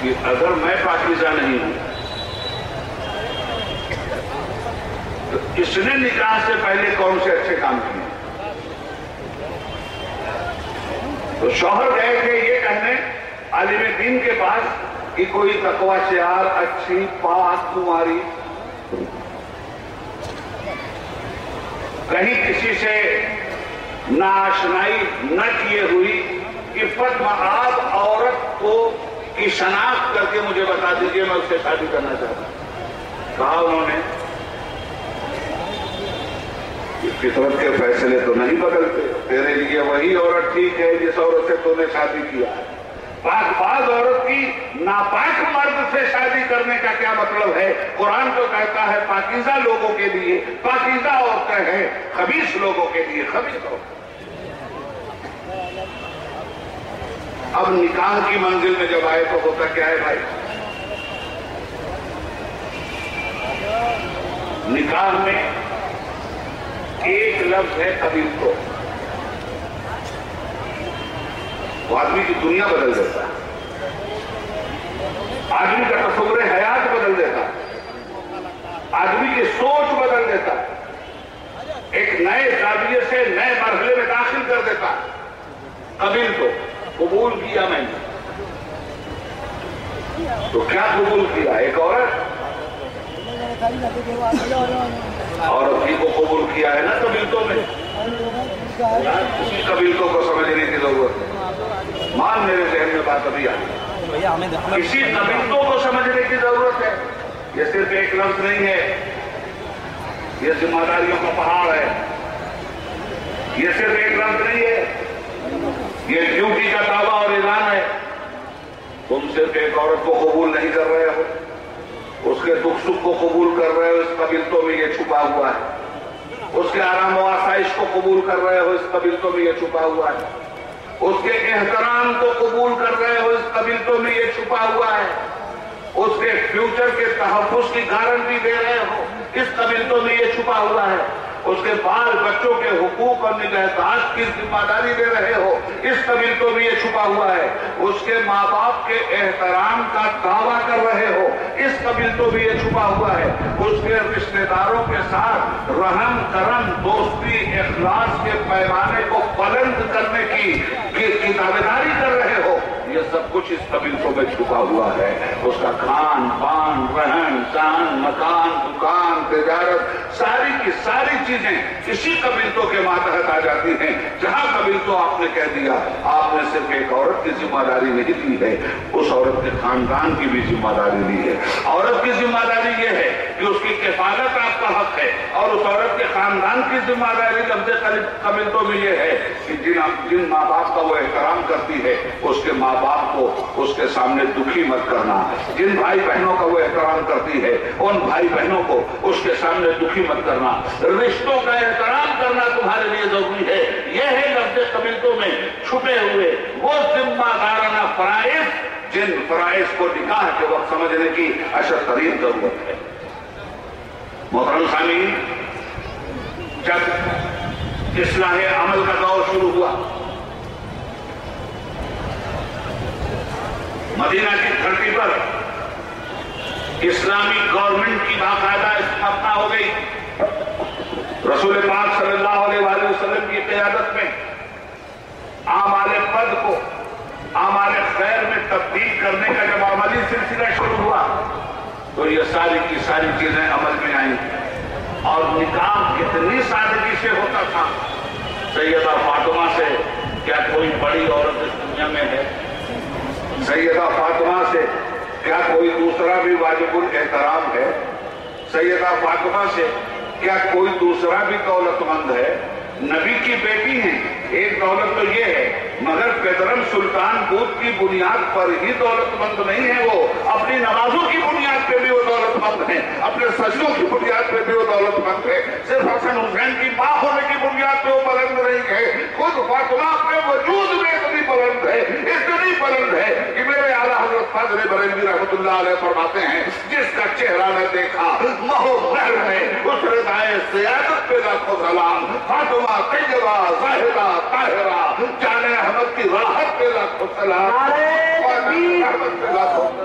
B: کہ اگر میں پاکیزہ نہیں ہوں تو اس نے نکاح سے پہلے کون سے اچھے کام کیے؟ تو شوہر گئے تھے یہ کہنے عالم دین کے پاس کہ کوئی تقوی شعار اچھی پاک تمہاری کہیں کسی سے ناآشنائی نہ کیے ہوئی عفت مآب عورت کو کی شناخت کر کے مجھے بتا دیجئے، میں اس سے شادی کرنا چاہتا ہوں۔ کہا انہوں نے فطرت کے فیصلے تو نہیں بدلتے، تیرے لیے وہی عورت ٹھیک ہے جس عورت سے تو نے شادی کیا ہے۔ پاک باز عورت کی ناپاک مرد سے شادی کرنے کا کیا مطلب ہے؟ قرآن تو کہتا ہے پاکیزہ لوگوں کے لیے، پاکیزہ عورتیں ہیں، خبیث لوگوں کے لیے خبیث عورتیں۔ اب نکاح کی منزل میں جب آئے تو ہوتا کیا ہے بھائی؟ نکاح میں ایک لفظ ہے قبیل کو، وہ آدمی کی دنیا بدل دیتا ہے، آدمی کا تصور حیات بدل دیتا ہے، آدمی کی سوچ بدل دیتا ہے، ایک نئے زاویے سے نئے مرحلے میں داخل کر دیتا ہے۔ قبیل کو قبول کیا میں نے، تو کیا قبول کیا؟ ایک عورت ہی کو قبول کیا ہے نا قبیلتوں میں، اسی قبیلتوں کو سمجھنے کی ضرورت ہے۔ مان میرے ذہن میں بات ابھی آئی، اسی قبیلتوں کو سمجھنے کی ضرورت ہے۔ یہ صرف ایک لفظ نہیں ہے، یہ ذمہ داریوں کا پہاڑ ہے، یہ صرف ایک لفظ نہیں ہے، یہ ڈیوٹی کا دعویٰ اور اعلان ہے۔ تم صرف ایک عورت کو قبول نہیں کر رہے ہو، اس کے دکھ سکھ کو قبول کر رہے ہو، اس قبیلتوں میں یہ چھپا ہوا ہے۔ اس کے آرام و آسائش کو قبول کر رہے ہو، اس قبیلتوں میں یہ چھپا ہوا ہے۔ اس کے احترام کو قبول کر رہے ہو، اس قبیلتوں میں یہ چھپا ہوا ہے۔ اس کے فیوچر کے تحفظ کی گارنٹی دے رہے ہو، اس قبیلتوں میں یہ چھپا ہوا ہے۔ اس کے بال بچوں کے حقوق اور نگہداشت کی ذمہ داری دے رہے ہو، اس قبیلتوں میں یہ چھپا ہوا ہے۔ اس کے ماں باپ کے احترام کا دعویٰ کر رہے ہو، اس قبیلتوں میں یہ چھپا ہوا ہے۔ اس کے رشتہ داروں کے ساتھ رحم کرم دوستی اخلاص کے پیمانے کو بلند کرنے کی دعویداری کر رہے ہو، یہ سب کچھ اس قبیلتوں میں چھپا ہوا ہے۔ اس کا کھان پان رہن سہن مکان دکان تجارت ساری کی ساری چیزیں اسی قبیلتوں کے ماتحت آ جاتی ہیں۔ جہاں قبیلتوں آپ نے کہہ دیا آپ نے صرف ایک عورت کی ذمہ داری نہیں لی ہے، اس عورت کے خاندان کی بھی ذمہ داری لی ہے۔ عورت کی ذمہ داری یہ ہے کہ اس کی کفالت آپ کا حق ہے، اور اس عورت کے خاندان کی ذمہ داری لفظ قبیلتوں میں یہ ہے کہ جن ماں باپ کا وہ احترام کرتی ہے اس کے ماں باپ کو اس کے سامنے دکھی مت کرنا، جن بھائی بہنوں کا وہ احترام کرتی ہے ان بھائی بہنوں کو اس کے سامنے دکھی مت کرنا، رشتوں کا احترام کرنا تمہارے لیے ضروری ہے۔ یہ ہے لفظ قبیلتوں میں چھپے ہوئے وہ ذمہ دارانہ فرائض جن فرائض کو نکاح کے وقت سمجھنے کی اشد ترین ضرورت ہے۔ محترم سامعین، جب اصلاح عمل کا دور شروع ہوا، مدینہ کی دھرتی پر اسلامی گورنمنٹ کی باقاعدہ استھاپنا ہو گئی۔ رسول پاک صلی اللہ علیہ وآلہ وسلم کی قیادت میں اعمال بد کو اعمال خیر میں تبدیل کرنے کا جب عملی سلسلہ شروع ہوا تو یہ ساری کی ساری چیزیں عمل میں آئیں، اور نکاح کتنی سادگی سے ہوتا تھا۔ سیدہ فاطمہ سے کیا کوئی بڑی عورت اس دنیا میں ہے؟ سیدہ فاطمہ سے کیا کوئی دوسرا بھی واجب الاحترام ہے؟ سیدہ فاطمہ سے کیا کوئی دوسرا بھی دولت مند ہے؟ نبی کی بیٹی ہیں، ایک دولت تو یہ ہے، مگر پیدرم سلطان بود کی بنیاد پر ہی دولت مند نہیں ہے، وہ اپنی نمازوں کی بنیاد پہ بھی وہ دولت مند ہیں، اپنے سجدوں کی بنیاد پہ بھی وہ دولت مند ہے، صرف حسن حسین کی ماں ہونے کی بنیاد پہ وہ بلند نہیں ہے، خود فاطمہ اپنے وجود میں اتنی بلند ہے، اتنی بلند ہے کہ میرے اعلیٰ حضرت فاضل بریلوی رحمۃ اللہ علیہ فرماتے ہیں، جس کا چہرہ نے دیکھا مہو مہر میں اس ردائے سیادت پہ لاکھوں سلام، فاطمہ طیبہ زاہدہ طاہرہ جان احمد کی راحت پہ لاکھوں سلام،
C: نعرہ تکبیر،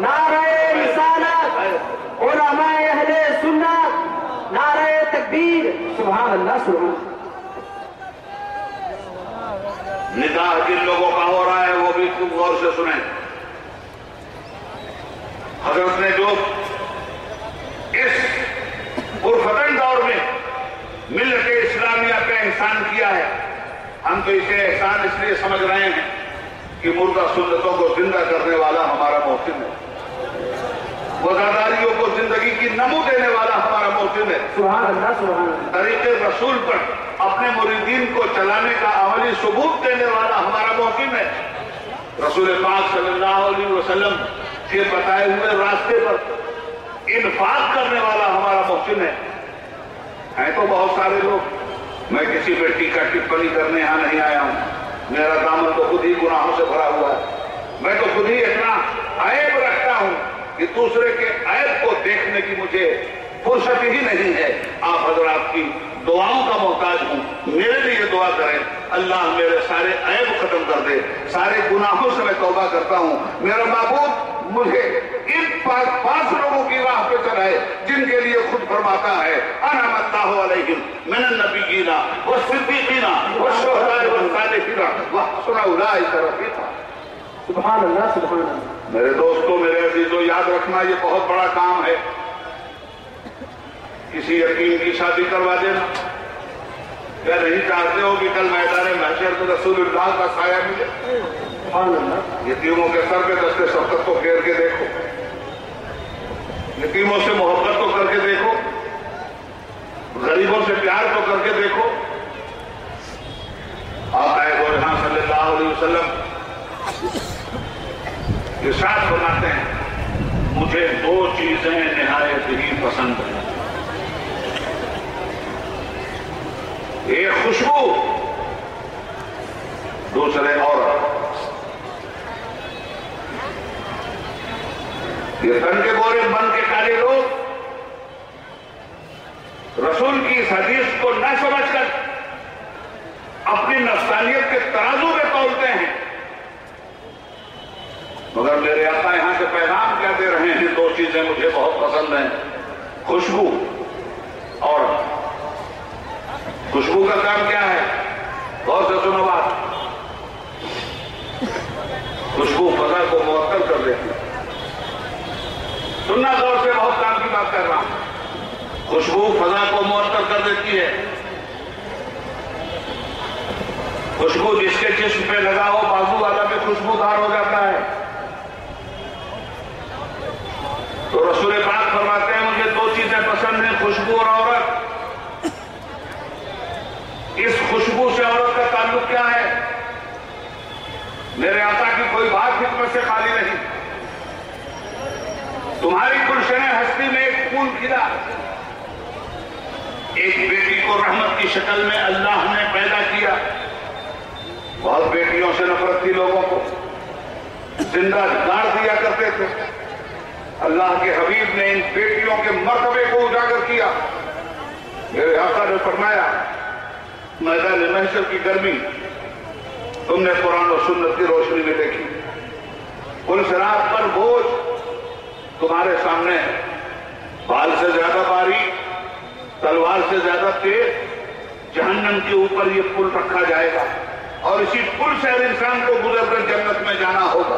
C: نعرہ رسالت، علماء اہل سنت، نعرہ تکبیر، سبحان اللہ سبحان اللہ۔
B: نکاح جن لوگوں کا ہو رہا ہے وہ بھی خوب غور سے سنیں۔ حضرت نے جو اس پرفتن دور میں ملت اسلامیہ پہ احسان کیا ہے، ہم تو اسے احسان اس لیے سمجھ رہے ہیں کہ مردہ سنتوں کو زندہ کرنے والا ہمارا محسن ہے، وزاداریوں کو زندگی کی نمو دینے والا ہمارا محسن ہے،
C: سبحان اللہ سبحان اللہ۔
B: طریق رسول پر اپنے مریدین کو چلانے کا عملی ثبوت دینے والا ہمارا محسن ہے، رسول پاک صلی اللہ علیہ وسلم کے بتائے ہوئے راستے پر انفاق کرنے والا ہمارا محسن ہے۔ ہیں تو بہت سارے لوگ، میں کسی پہ ٹیکا ٹپنی کرنے یہاں نہیں آیا ہوں، میرا دامن تو خود ہی گناہوں سے بھرا ہوا ہے، میں تو خود ہی اتنا عیب رکھتا ہوں کہ دوسرے کے عیب کو دیکھنے کی مجھے فرصت ہی نہیں ہے۔ آپ حضرات کی دعاؤں کا محتاج ہوں، میرے لیے دعا کریں، اللہ میرے سارے عیب ختم کر دے، سارے گناہوں سے میں توبہ کرتا ہوں، میرا معبود مجھے ان پانچ لوگوں کی راہ پہ چلائے جن کے لیے خود فرماتا ہے انعم اللہ علیہم من النبیین والصدیقین والشہداء والصالحین وحسن اولئک رفیقا۔
C: سبحان اللہ سبحان اللہ۔
B: میرے دوستو، میرے عزیزو، یاد رکھنا یہ بہت بڑا کام ہے۔ کسی یتیم کی شادی کروا دینا، کیا نہیں چاہتے ہو کہ کل میدان محشر میں رسول اللہ کا سایہ ملے؟
C: سبحان اللہ۔
B: یتیموں کے سر پہ دستے شفقت کو پھیر کے دیکھو، یتیموں سے محبت تو کر کے دیکھو، غریبوں سے پیار تو کر کے دیکھو۔ آقا گوجہاں صلی اللہ علیہ وسلم ارشاد فرماتے ہیں، مجھے دو چیزیں نہایت ہی پسند ہیں، ایک خوشبو، دوسرے عورت۔ یہ تن کے گورے من کے کالے لوگ رسول کی اس حدیث کو نہ سمجھ کر اپنی نفسانیت کے ترازو میں تولتے ہیں، مگر میرے آقا یہاں سے پیغام کیا دے رہے ہیں، دو چیزیں مجھے بہت پسند ہیں، خوشبو اور خوشبو کا کام کیا ہے؟ غور سے سنو بات، خوشبو فضا کو معطر کر دیتی ہے۔ سننا غور سے، بہت کام کی بات کر رہا ہوں۔ خوشبو فضا کو معطر کر دیتی ہے۔ خوشبو جس کے جسم پہ لگا ہو بازو والا بھی خوشبودار ہو جاتا ہے۔ تو رسول پاک فرماتے ہیں مجھے دو چیزیں پسند ہیں، خوشبو اور عورت۔ اس خوشبو سے عورت کا تعلق کیا ہے؟ میرے آقا کی کوئی بات حکمت سے خالی نہیں۔ تمہاری گلشن ہستی میں ایک پھول کھلا، ایک بیٹی کو رحمت کی شکل میں اللہ نے پیدا کیا۔ بہت بیٹیوں سے نفرت تھی لوگوں کو، زندہ گاڑ دیا کرتے تھے۔ اللہ کے حبیب نے ان بیٹیوں کے مرتبے کو اجاگر کیا۔ میرے آقا نے فرمایا میدان محشر کی گرمی تم نے قرآن و سنت کی روشنی میں دیکھی، پل صراط پر بوجھ تمہارے سامنے ہے، بال سے زیادہ باریک، تلوار سے زیادہ تیز، جہنم کے اوپر یہ پل رکھا جائے گا اور اسی پل سے ہر انسان کو گزر کر جنت میں جانا ہوگا۔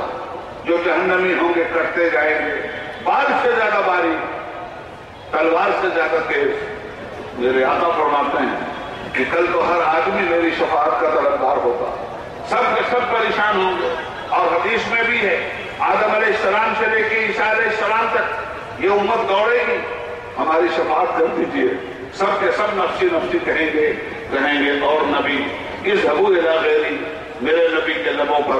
B: جو جہنمی ہوں گے کٹتے جائیں گے، بال سے زیادہ باریک، تلوار سے زیادہ تیز۔ میرے آقا فرماتے ہیں کہ کل تو ہر آدمی میری شفاعت کا طلبگار ہوگا، سب کے سب پریشان ہوں گے۔ اور حدیث میں بھی ہے آدم علیہ السلام سے لے کے عیسیٰ علیہ السلام تک یہ امت دوڑے گی، ہماری شفاعت کر دیجئے۔ سب کے سب نفسی نفسی کہیں گے اور نبی اذهبوا الی غیری، میرے نبی کے لبوں پر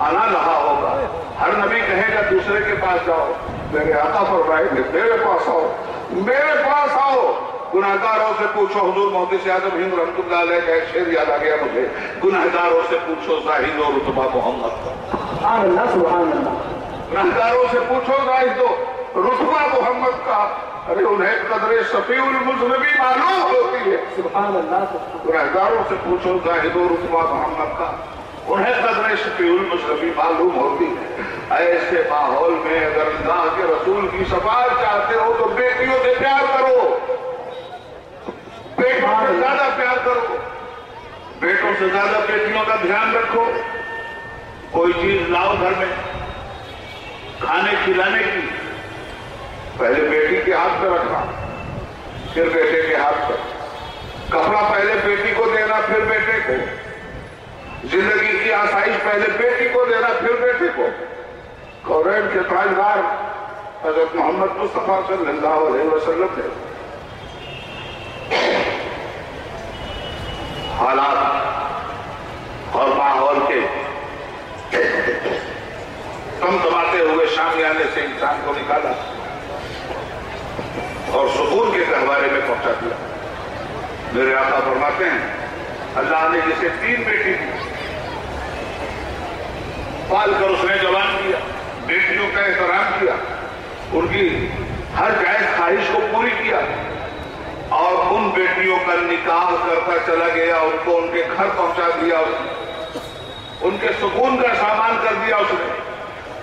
B: آنا رہا ہوگا۔ ہر نبی کہے گا دوسرے کے پاس جاؤ، میرے آقا فرمائے گے میرے پاس آؤ، میرے پاس آؤ۔ گناہگاروں سے پوچھو، حضور محدث اعظم ہند رحمۃ اللہ علیہ کا ایک شعر یاد آ گیا مجھے، گناہگاروں سے پوچھو زاہد و رتبہ محمد کا۔
C: سبحان اللہ سبحان اللہ۔
B: گناہگاروں سے پوچھو زاہد و رتبہ محمد کا، ارے انہیں قدر شفیع المذنبی معلوم ہوتی ہے۔
C: سبحان اللہ سبحان اللہ۔
B: گناہگاروں سے پوچھو زاہد و رتبہ محمد کا، انہیں قدر شفیع المذنبی معلوم ہوتی ہے۔ ایسے ماحول میں اگر اللہ کے رسول کی شفاعت چاہتے ہو تو بیٹیوں سے پیار کرو، بیٹوں سے زیادہ پیار کرو، بیٹوں سے زیادہ بیٹیوں کا دھیان رکھو۔ کوئی چیز لاؤ گھر میں کھانے کھلانے کی، پہلے بیٹی کے ہاتھ پہ رکھنا، پھر بیٹے کے ہاتھ پہ۔ کپڑا پہلے بیٹی کو دینا پھر بیٹے کو، زندگی کی آسائش پہلے بیٹی کو دینا پھر بیٹے کو۔ قرآن کے تاجدار حضرت محمد مصطفیٰ صلی اللہ علیہ وسلم نے حالات اور ماحول کے تمتماتے ہوئے شامیانے سے انسان کو نکالا اور سکون کے گہوارے میں پہنچا دیا۔ میرے آقا فرماتے ہیں اللہ نے جسے 3 بیٹی دی، پال کر اس نے جوان کیا، بیٹیوں کا احترام کیا، ان کی ہر جائز خواہش کو پوری کیا اور ان بیٹیوں کا نکاح کرتا چلا گیا، ان کو ان کے گھر پہنچا دیا، ان کے سکون کا سامان کر دیا اس نے۔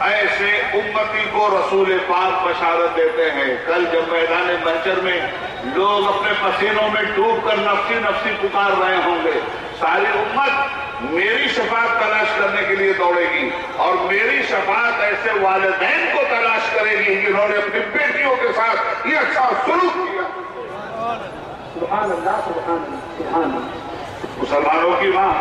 B: ایسے امتی کو رسول پاک بشارت دیتے ہیں کل جب میدان محشر میں لوگ اپنے پسینوں میں ڈوب کر نفسی نفسی پکار رہے ہوں گے، ساری امت میری شفاعت تلاش کرنے کے لیے دوڑے گی اور میری شفاعت ایسے والدین کو تلاش کرے گی جنہوں نے اپنی بیٹیوں کے ساتھ یہ اچھا سلوک کیا۔
C: سبحان اللہ سبحان اللہ سبحان اللہ۔
B: مسلمانوں کی ماں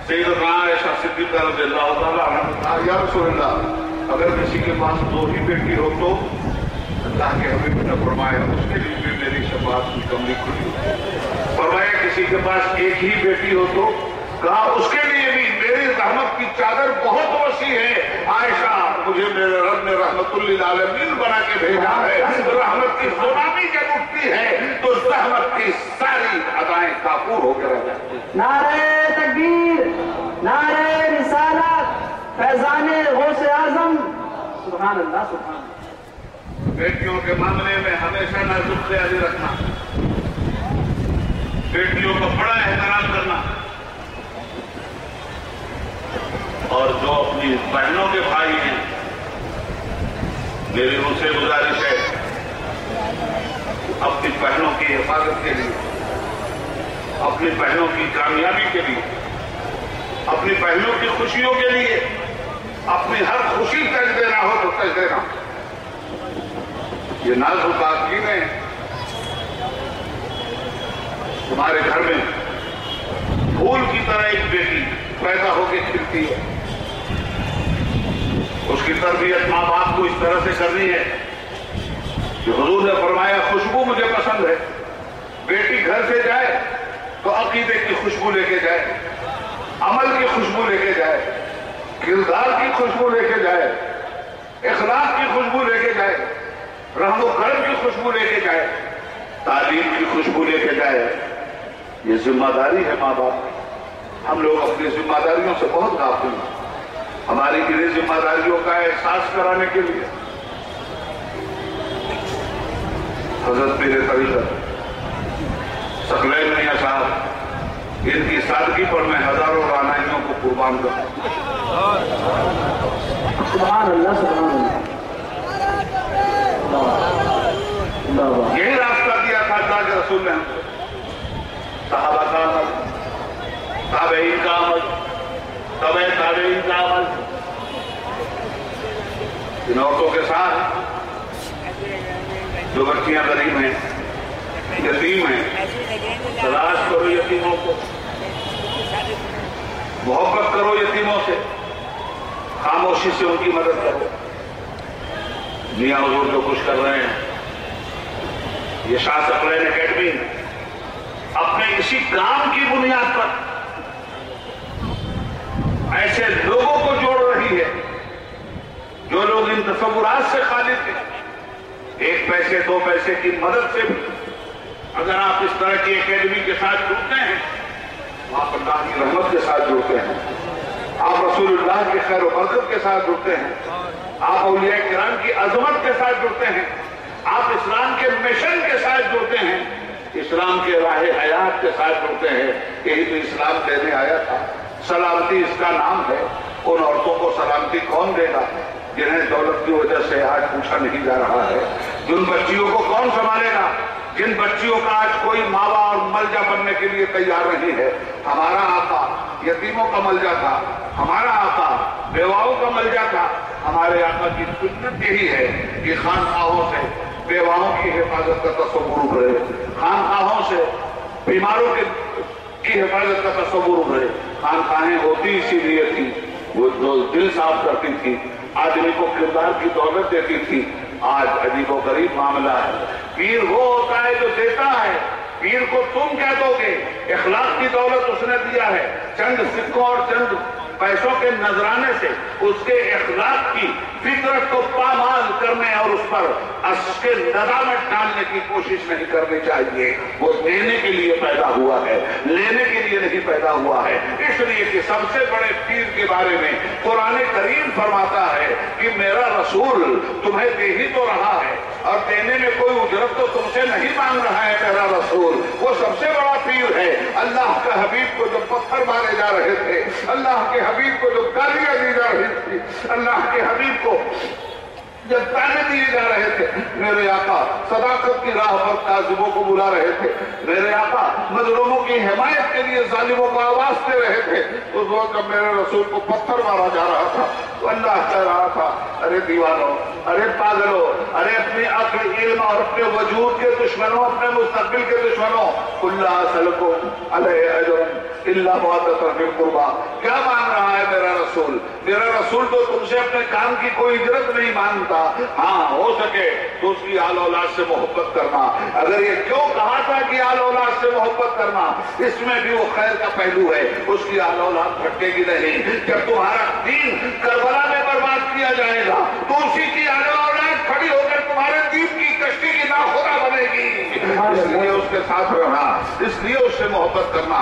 B: سیدتنا عائشہ صدیقہ رضی اللہ تعالیٰ عنہا، یا رسول اللہ اگر کسی کے پاس 2 ہی بیٹی ہو تو اللہ کے حبیب نے فرمایا اس کے لیے بھی میری شفاعت کی کمری کھلی۔ فرمایا کسی کے پاس 1 ہی بیٹی ہو تو کہا اس کے لیے بھی میری رحمت کی چادر بہت وسیع ہے۔ عائشہ مجھے میرے رب نے رحمت للعالمین بنا کے بھیجا ہے، رحمت کی سونامی جب اٹھتی ہے تو زحمت کی ساری ادائیں کافور ہو کے رہ جاتی ہیں۔
C: نعرہ تکبیر، نعرہ رسالت، فیضان غوث اعظم۔ سبحان اللہ سبحان اللہ۔
B: بیٹیوں کے معاملے میں ہمیشہ نازک خیالی رکھنا، بیٹیوں کو بڑا احترام کرنا، اور جو اپنی بہنوں کے بھائی ہیں میری ان سے گزارش ہے اپنی بہنوں کی حفاظت کے لیے، اپنی بہنوں کی کامیابی کے لیے، اپنی بہنوں کی خوشیوں کے لیے اپنی ہر خوشی تج دینا ہو تو تج دینا۔ یہ نازک آدمی تمہارے گھر میں پھول کی طرح ایک بیٹی پیدا ہو کے کھلتی ہے، اس کی تربیت ماں باپ کو اس طرح سے کرنی ہے کہ حضور نے فرمایا خوشبو مجھے پسند ہے، بیٹی گھر سے جائے تو عقیدے کی خوشبو لے کے جائے، عمل کی خوشبو لے کے جائے، کردار کی خوشبو لے کے جائے، اخلاق کی خوشبو لے کے جائے، رحم و کرم کی خوشبو لے کے جائے، تعلیم کی خوشبو لے کے جائے۔ یہ ذمہ داری ہے ماں باپ کی، ہم لوگ اپنی ذمہ داریوں سے بہت غافل ہیں۔ ہماری انہیں ذمہ داریوں کا احساس کرانے کے لیے حضرت پیر طریقت ثقلین میاں صاحب، ان کی سادگی پر میں ہزاروں رانائیوں کو قربان کرتا ہوں۔
C: سبحان اللہ، سبحان اللہ۔
B: یہی راستہ دیا تھا اللہ کے رسول نے ہم کو۔ صحابہ کا عمل، تابعین کا عمل، تبع تابعین کا عمل، ان عورتوں کے ساتھ جو بچیاں غریب ہیں، یتیم ہیں، تلاش کرو یتیموں کو، محبت کرو یتیموں سے، خاموشی سے ان کی مدد کرو۔ میاں حضور جو کچھ کر رہے ہیں، یہ شاہ ثقلین اکیڈمی اپنے اسی کام کی بنیاد پر ایسے لوگوں کو جوڑ رہی ہے جو لوگ ان تصورات سے خالی تھے۔ ایک پیسے دو پیسے کی مدد سے بھی اگر آپ اس طرح کی اکیڈمی کے ساتھ جڑتے ہیں، آپ اللہ کی رحمت کے ساتھ جڑتے ہیں، آپ رسول اللہ کی خیر و برکت کے ساتھ جڑتے ہیں، آپ اولیاء کرام کی عظمت کے ساتھ جڑتے ہیں، آپ اسلام کے مشن کے ساتھ جڑتے ہیں، اسلام کے راہ حیات کے ساتھ جڑتے ہیں۔ یہی تو اسلام دینے آیا تھا، سلامتی اس کا نام ہے۔ ان عورتوں کو سلامتی کون دے گا جنہیں دولت کی وجہ سے آج پوچھا نہیں جا رہا ہے؟ جن بچیوں کو کون سنبھالے گا جن بچیوں کا آج کوئی ماوا اور ملجا بننے کے لیے تیار نہیں ہے؟ ہمارا آقا یتیموں کا ملجا تھا، ہمارا آقا بیواؤں کا ملجا تھا۔ ہمارے آقا کی سنت یہی ہے کہ خانقاہوں سے بیواؤں کی حفاظت کا تصور ابھرے، خانقاہوں سے بیماروں کی حفاظت کا تصور ابھرے۔ خانقاہیں ہوتی اسی لیے تھی، وہ جو دل صاف کرتی تھی، آدمی کو کردار کی دولت دیتی تھی۔ آج عجیب و غریب معاملہ ہے، پیر وہ ہوتا ہے جو دیتا ہے، پیر کو تم کیا دو گے؟ اخلاق کی دولت اس نے دیا ہے، چند سکوں اور چند پیسوں کے نذرانے سے اس کے اخلاق کی فطرت کو پامال کرنے اور اس پر اشک ندامت ڈالنے کی کوشش نہیں کرنی چاہیے۔ وہ دینے کے لیے پیدا ہوا ہے، لینے کے لیے نہیں پیدا ہوا ہے۔ اس لیے کہ سب سے بڑے پیر کے بارے میں قرآن کریم فرماتا ہے کہ میرا رسول تمہیں دے ہی تو رہا ہے اور دینے میں کوئی اجرت تو تم سے نہیں مانگ رہا ہے۔ میرا رسول وہ سب سے بڑا پیر ہے۔ اللہ کے حبیب کو جب پتھر مارے جا رہے تھے، اللہ کے حبیب کو جو گالیاں دی جا رہی تھی، اللہ کے حبیب کو جب تانے دیے جا رہے تھے، میرے آقا صداقت کی راہ پر کاذبوں کو بلا رہے تھے، میرے آقا مظلوموں کی حمایت کے لیے ظالموں کو آواز دے رہے تھے۔ اس وقت جب میرے رسول کو پتھر مارا جا رہا تھا تو اللہ کہہ رہا تھا، ارے دیوانوں، ارے پاگلوں، ارے اپنی عقل، علم اور اپنے وجود کے دشمنوں، اپنے مستقبل کے دشمنوں، کُلَّا سَلَكُمْ عَلَيْهِ أَجْرٌ إِلَّا مَوَدَّةً فِي الْقُرْبَى۔ کیا مانگ رہا ہے میرا رسول؟ میرا رسول تو تم سے اپنے کام کی کوئی اجرت نہیں مانگتا، ہاں ہو سکے تو اس کی آل اولاد سے محبت کرنا۔ اگر یہ کیوں کہا تھا کہ آل اولاد سے محبت کرنا، اس میں بھی وہ خیر کا پہلو ہے، اس کی آل اولاد بھٹکے گی نہیں۔ جب تمہارا دین کربلا میں برباد کیا جائے گا تو اسی کی آل اولاد کھڑی ہو کر تمہارے دین کی کشتی کی ناخدا بنے گی۔ اس لیے اس کے ساتھ رہنا، اس لیے اس سے محبت کرنا۔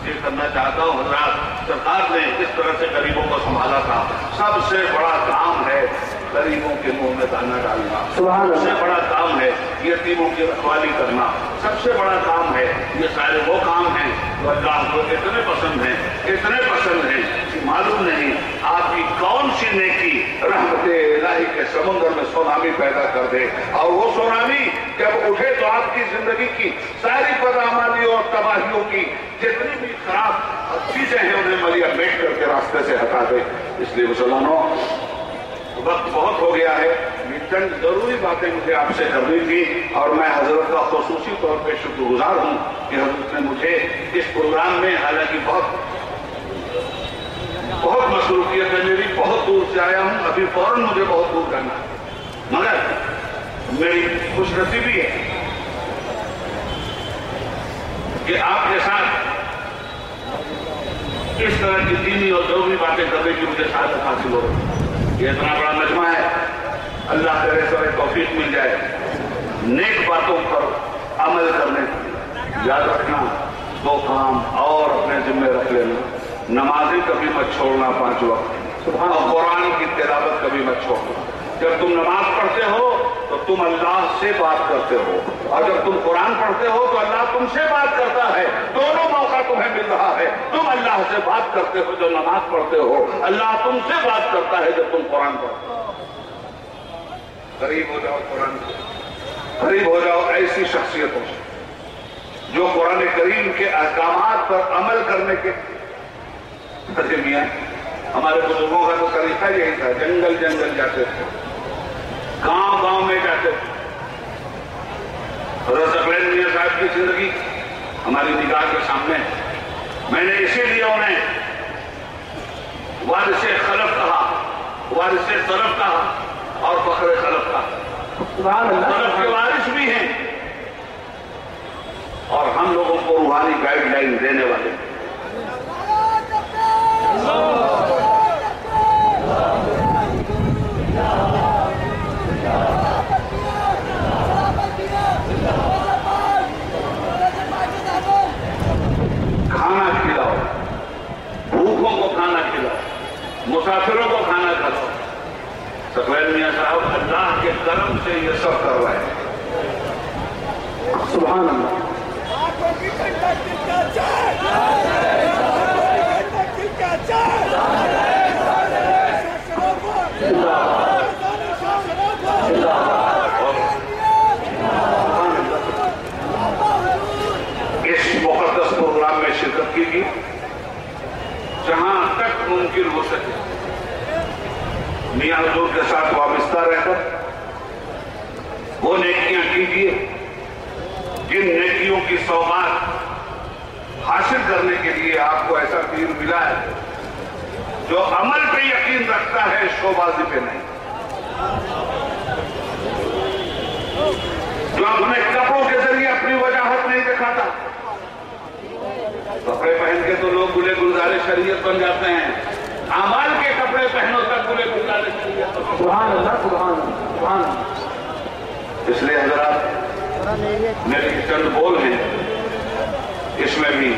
B: یہ کرنا چاہتا ہوں حضرات، سرکار نے اس طرح سے غریبوں کو سنبھالا تھا۔ سب سے بڑا کام ہے غریبوں کے منہ میں دانا ڈالنا، سب سے بڑا کام ہے یتیموں کی رکھوالی کرنا، سب سے بڑا کام ہے۔ یہ سارے وہ کام ہیں جو اللہ کو اتنے پسند ہیں، اتنے پسند ہیں کہ معلوم نہیں آپ کی کون سی نیکی رحمت الہی کے سمندر میں سونامی پیدا کر دے، اور وہ سونامی جب اٹھے تو آپ کی زندگی کی ساری بدعمالیوں اور تباہیوں کی جتنی بھی خراب چیزیں ہیں انہیں ملیا میٹ کر کے راستے سے ہٹا دے۔ اس لیے مسلمانوں، وقت بہت ہو گیا ہے، یہ چند ضروری باتیں مجھے آپ سے کرنی تھی، اور میں حضرت کا خصوصی طور پہ شکر گزار ہوں کہ حضرت نے مجھے اس پروگرام میں، حالانکہ بہت مصروفیت ہے میری، بہت دور سے آیا ہوں، ابھی فوراً مجھے بہت دور جانا ہے، مگر میری خوش نصیبی ہے کہ آپ کے ساتھ اس طرح کی دینی اور ضروری باتیں کرنے کی مجھے سعادت حاصل ہو رہی ہے۔ یہ اتنا بڑا مجمع ہے، اللہ کرے سب توفیق مل جائے نیک باتوں پر عمل کرنے کی۔ یاد رکھنا، دو کام اور اپنے ذمہ رکھ لینا، نمازی کبھی مت چھوڑنا 5 وقت، اور قرآن کی تلاوت کبھی مت چھوڑو۔ جب تم نماز پڑھتے ہو تو تم اللہ سے بات کرتے ہو، اور جب تم قرآن پڑھتے ہو تو اللہ تم سے بات کرتا ہے۔ دونوں موقع تمہیں مل رہا ہے۔ تم اللہ سے بات کرتے ہو جب نماز پڑھتے ہو، اللہ تم سے بات کرتا ہے جب تم قرآن پڑھتے ہو۔ قریب ہو جاؤ قرآن سے، قریب ہو جاؤ ایسی شخصیتوں سے جو قرآن کریم کے احکامات پر عمل کرنے کے میاں ہمارے بزرگوں کا تو طریقہ یہی تھا، جنگل جنگل جاتے تھے، گاؤں گاؤں میں جاتے تھے۔ حضرت ثقلین میاں صاحب کی زندگی ہماری نگاہ کے سامنے ہے۔ میں نے اسی لیے انہیں وارث خلف کہا، وارث سلف کہا اور فخر خلف کہا۔ سلف کے وارث بھی ہیں اور ہم لوگوں کو روحانی گائیڈ لائن دینے والے ہیں۔ کھانا کھلاؤ، بھوکوں کو کھانا کھلاؤ، مسافروں کو کھانا کھلاؤ۔ ثقلین میاں صاحب اللہ کے کرم سے یہ سب کر رہے ہیں۔
C: سبحان اللہ۔
B: اس مقدس پروگرام میں شرکت کیجیے، جہاں تک ممکن ہو سکے میاں حضور کے ساتھ وابستہ رہ کر وہ نیکیاں کیجیے جن نیکیوں کی سوغات حاصل کرنے کے لیے آپ کو ایسا پیر ملا ہے جو عمل پہ یقین رکھتا ہے، شوبازی پہ نہیں، جو اپنے کپڑوں کے ذریعے اپنی وجاہت نہیں دکھاتا۔ کپڑے پہن کے تو لوگ گلے گلزار شریعت بن جاتے ہیں، اعمال کے کپڑے پہنو تک گلے گلزار شریعت۔
C: سبحان اللہ، سبحان اللہ، سبحان اللہ۔
B: اس لیے حضرات میرے چند بول ہیں، اس میں بھی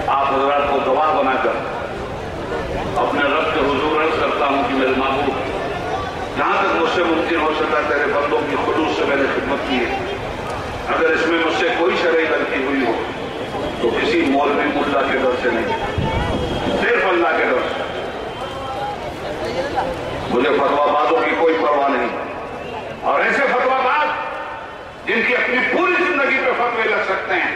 B: آپ حضرات کو گواہ بنا کر اپنے رب کے حضور عرض کرتا ہوں کہ میرے معبود، جہاں تک مجھ سے ممکن ہو سکا تیرے بندوں کی خلوص سے میں نے خدمت کی ہے۔ اگر اس میں مجھ سے کوئی شرعی غلطی ہوئی ہو تو کسی مولوی ملا کے ڈر سے نہیں، صرف اللہ کے ڈر سے۔ مجھے فتویٰ بازوں کی کوئی پرواہ نہیں، اور ایسے فتویٰ باز جن کی اپنی پوری زندگی پہ فتوے لگ سکتے ہیں۔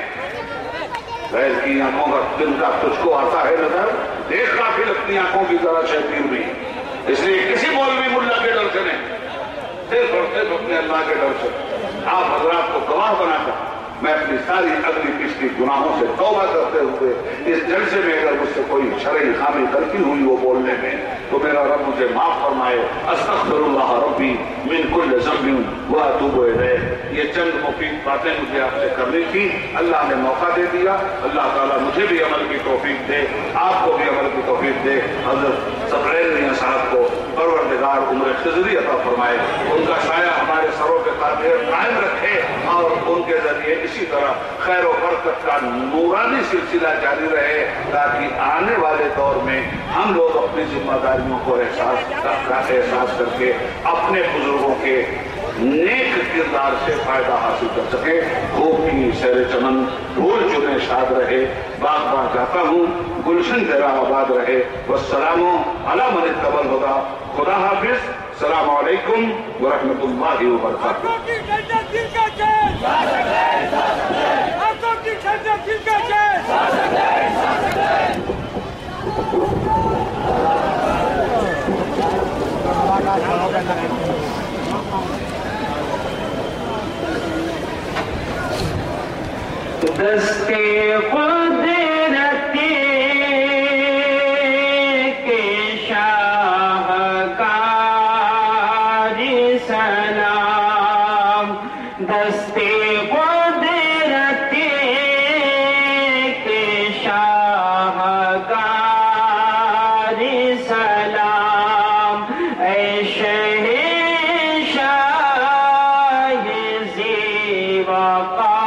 B: غیر کی آنکھوں کا دن کا تجھ کو آتا ہے نظر، دیکھ کافی اپنی آنکھوں کی ذرا شیطین بھی، اس لیے کسی مولوی ملا کے ڈر سے نہیں، صرف اور صرف اپنے اللہ کے ڈر سے۔ آپ حضرات کو گواہ بنا کر میں اپنی ساری اگلی پچھلی گناہوں سے توبہ کرتے ہوئے اس جلسے میں اگر مجھ سے کوئی شرعی خامی غلطی ہوئی وہ بولنے میں تو میرا رب مجھے معاف فرمائے۔ استغفر اللہ ربی من کل ذنب واتوب الیہ۔ یہ چند مفید باتیں مجھے آپ سے کرنی تھی، اللہ نے موقع دے دیا۔ اللہ تعالیٰ مجھے بھی عمل کی توفیق دے، آپ کو بھی عمل کی توفیق دے۔ حضرت ثقلین میاں صاحب کو پروردگار عمر خضری عطا فرمائے، ان کا سایہ ہمارے سروں پہ قائم رکھے، اور ان کے ذریعے اسی طرح خیر و برکت کا نورانی سلسلہ جاری رہے، تاکہ آنے والے دور میں ہم لوگ اپنی ذمہ داریوں کو احساس کر کے اپنے بزرگوں کے نیک کردار سے فائدہ حاصل کر سکے۔ خوب کی سیر چمن دھول چنے شاد رہے، باغ باغ جاتا ہوں گلشن تیرا آباد رہے۔ والسلام علی من اتبع الہدی۔ خدا حافظ، السلام علیکم ورحمۃ اللہ وبرکاتہ۔
D: دستے قدرت کے شاہکار سلام، دستے قدرت کے شاہکار سلام، اے شہنشاہ ذی وقار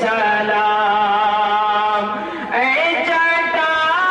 D: سلام، اے چٹان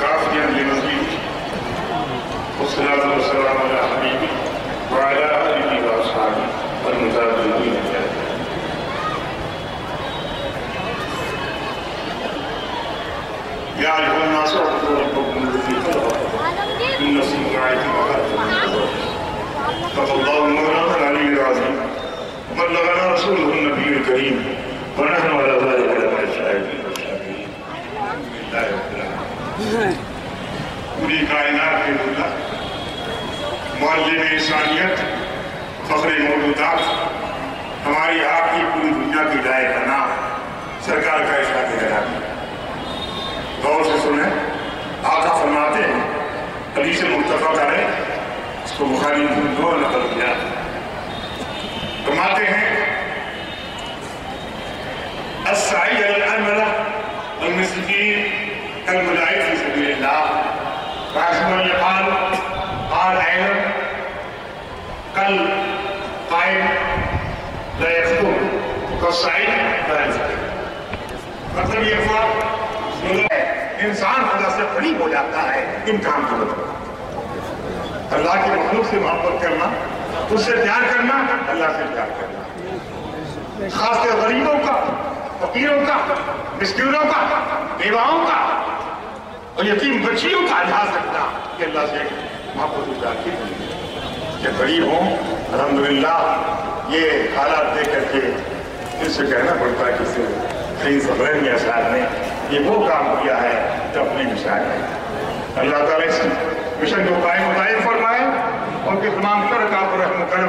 E: كافيا لمزيد والصلاة والسلام على حبيبي وعلى آله وأصحابه والمتابعين له. يا أيها الناس اعبدوا ربكم الذي خلقكم من نفس واحدة وخلق منها زوجها فالله مولانا العلي العظيم وبلغنا رسوله النبي الكريم ونحن على ذلك لمن الشاهدين والشاكرين. الحمد لله رب العالمين. پوری کائنات کے اللہ معلم انسانیت فخر موجودات ہماری آپ کی پوری دنیا کی ہدایت کا نام سرکار کا ارشاد ہے. غور سے سنیں آقا فرماتے ہیں حدیث متفق علیہ اس کو بخاری میں دو نقل کیا فرماتے ہیں السعی علی العملہ المسلمین كالمجاهد في سبيل الله وعشم من يقال قال أيضا كالقائم لا يخطب كالصعيد لا يزكي. مطلب یہ ہوا انسان اللہ سے قریب ہو جاتا ہے امتحان کی وجہ اللہ کی مخلوق سے محبت کرنا اس سے پیار کرنا اللہ سے پیار کرنا خاص طور غریبوں کا فقیروں کا مسکینوں کا بیواؤں کا اور یتیم بچیوں کا لحاظ رکھنا کہ اللہ سے محبت پیار کی کہ غریب ہوں الحمدللہ یہ حالات دیکھ کر کے اس سے کہنا پڑتا ہے کہ صحیح صبرین یا صاحب نے یہ وہ کام کیا ہے جو اپنی مثال ہے. اللہ تعالیٰ اس مشن کو قائم دائم فرمائے اور کہ تمام شرکا پر رحم و کرم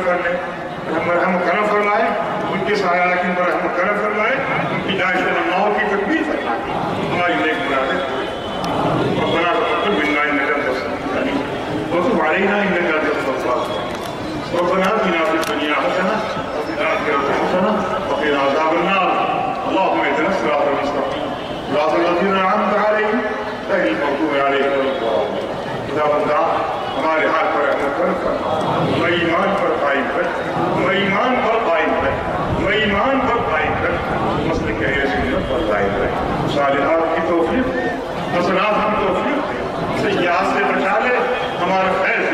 E: فرمائے ان کے سایہ پر رحم و کرم فرمائے ان کی داعش علماء کی تکبیر فرمائے ہماری نیک مرادیں ربنا تقبل منا انك انت السميع العليم وتب علينا انك انت التواب الرحيم ربنا آتنا في الدنيا حسنة وفي الآخرة حسنة وقنا عذاب النار اللهم اهدنا الصراط المستقيم صراط الذين أنعمت عليهم غير المغضوب عليهم ولا الضالين. خدا بندہ ہمارے ہاتھ پر رحمت کرم فرما ہمیں ایمان پر قائم کر ہمیں ایمان پر قائم کر ہمیں ایمان پر قائم کر مسلک اہل سنت پر قائم کر صالحات کی توفیق حسنات ہم توفیق سیئات سے بچا لے ہمارا خیر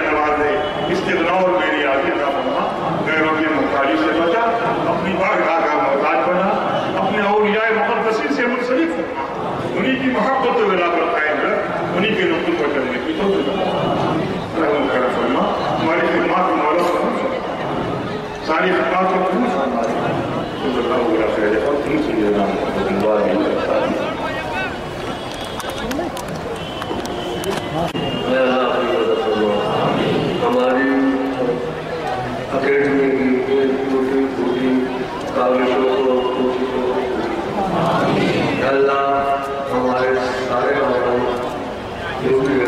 E: انہیں کے نقطوں پر چلنے کی توفیق رحم کرم فرما ہماری خدمات کو مولا فرما ساری خدمات کو قبول فرما صلی اللہ علیہ وسلم اور تم سے یہ نام اللہ علیہ وسلم
F: ہماری اکیڈمی کی پوری کاوشوں کو کوششوں کو اللہ ہمارے سارے کام جو بھی ہے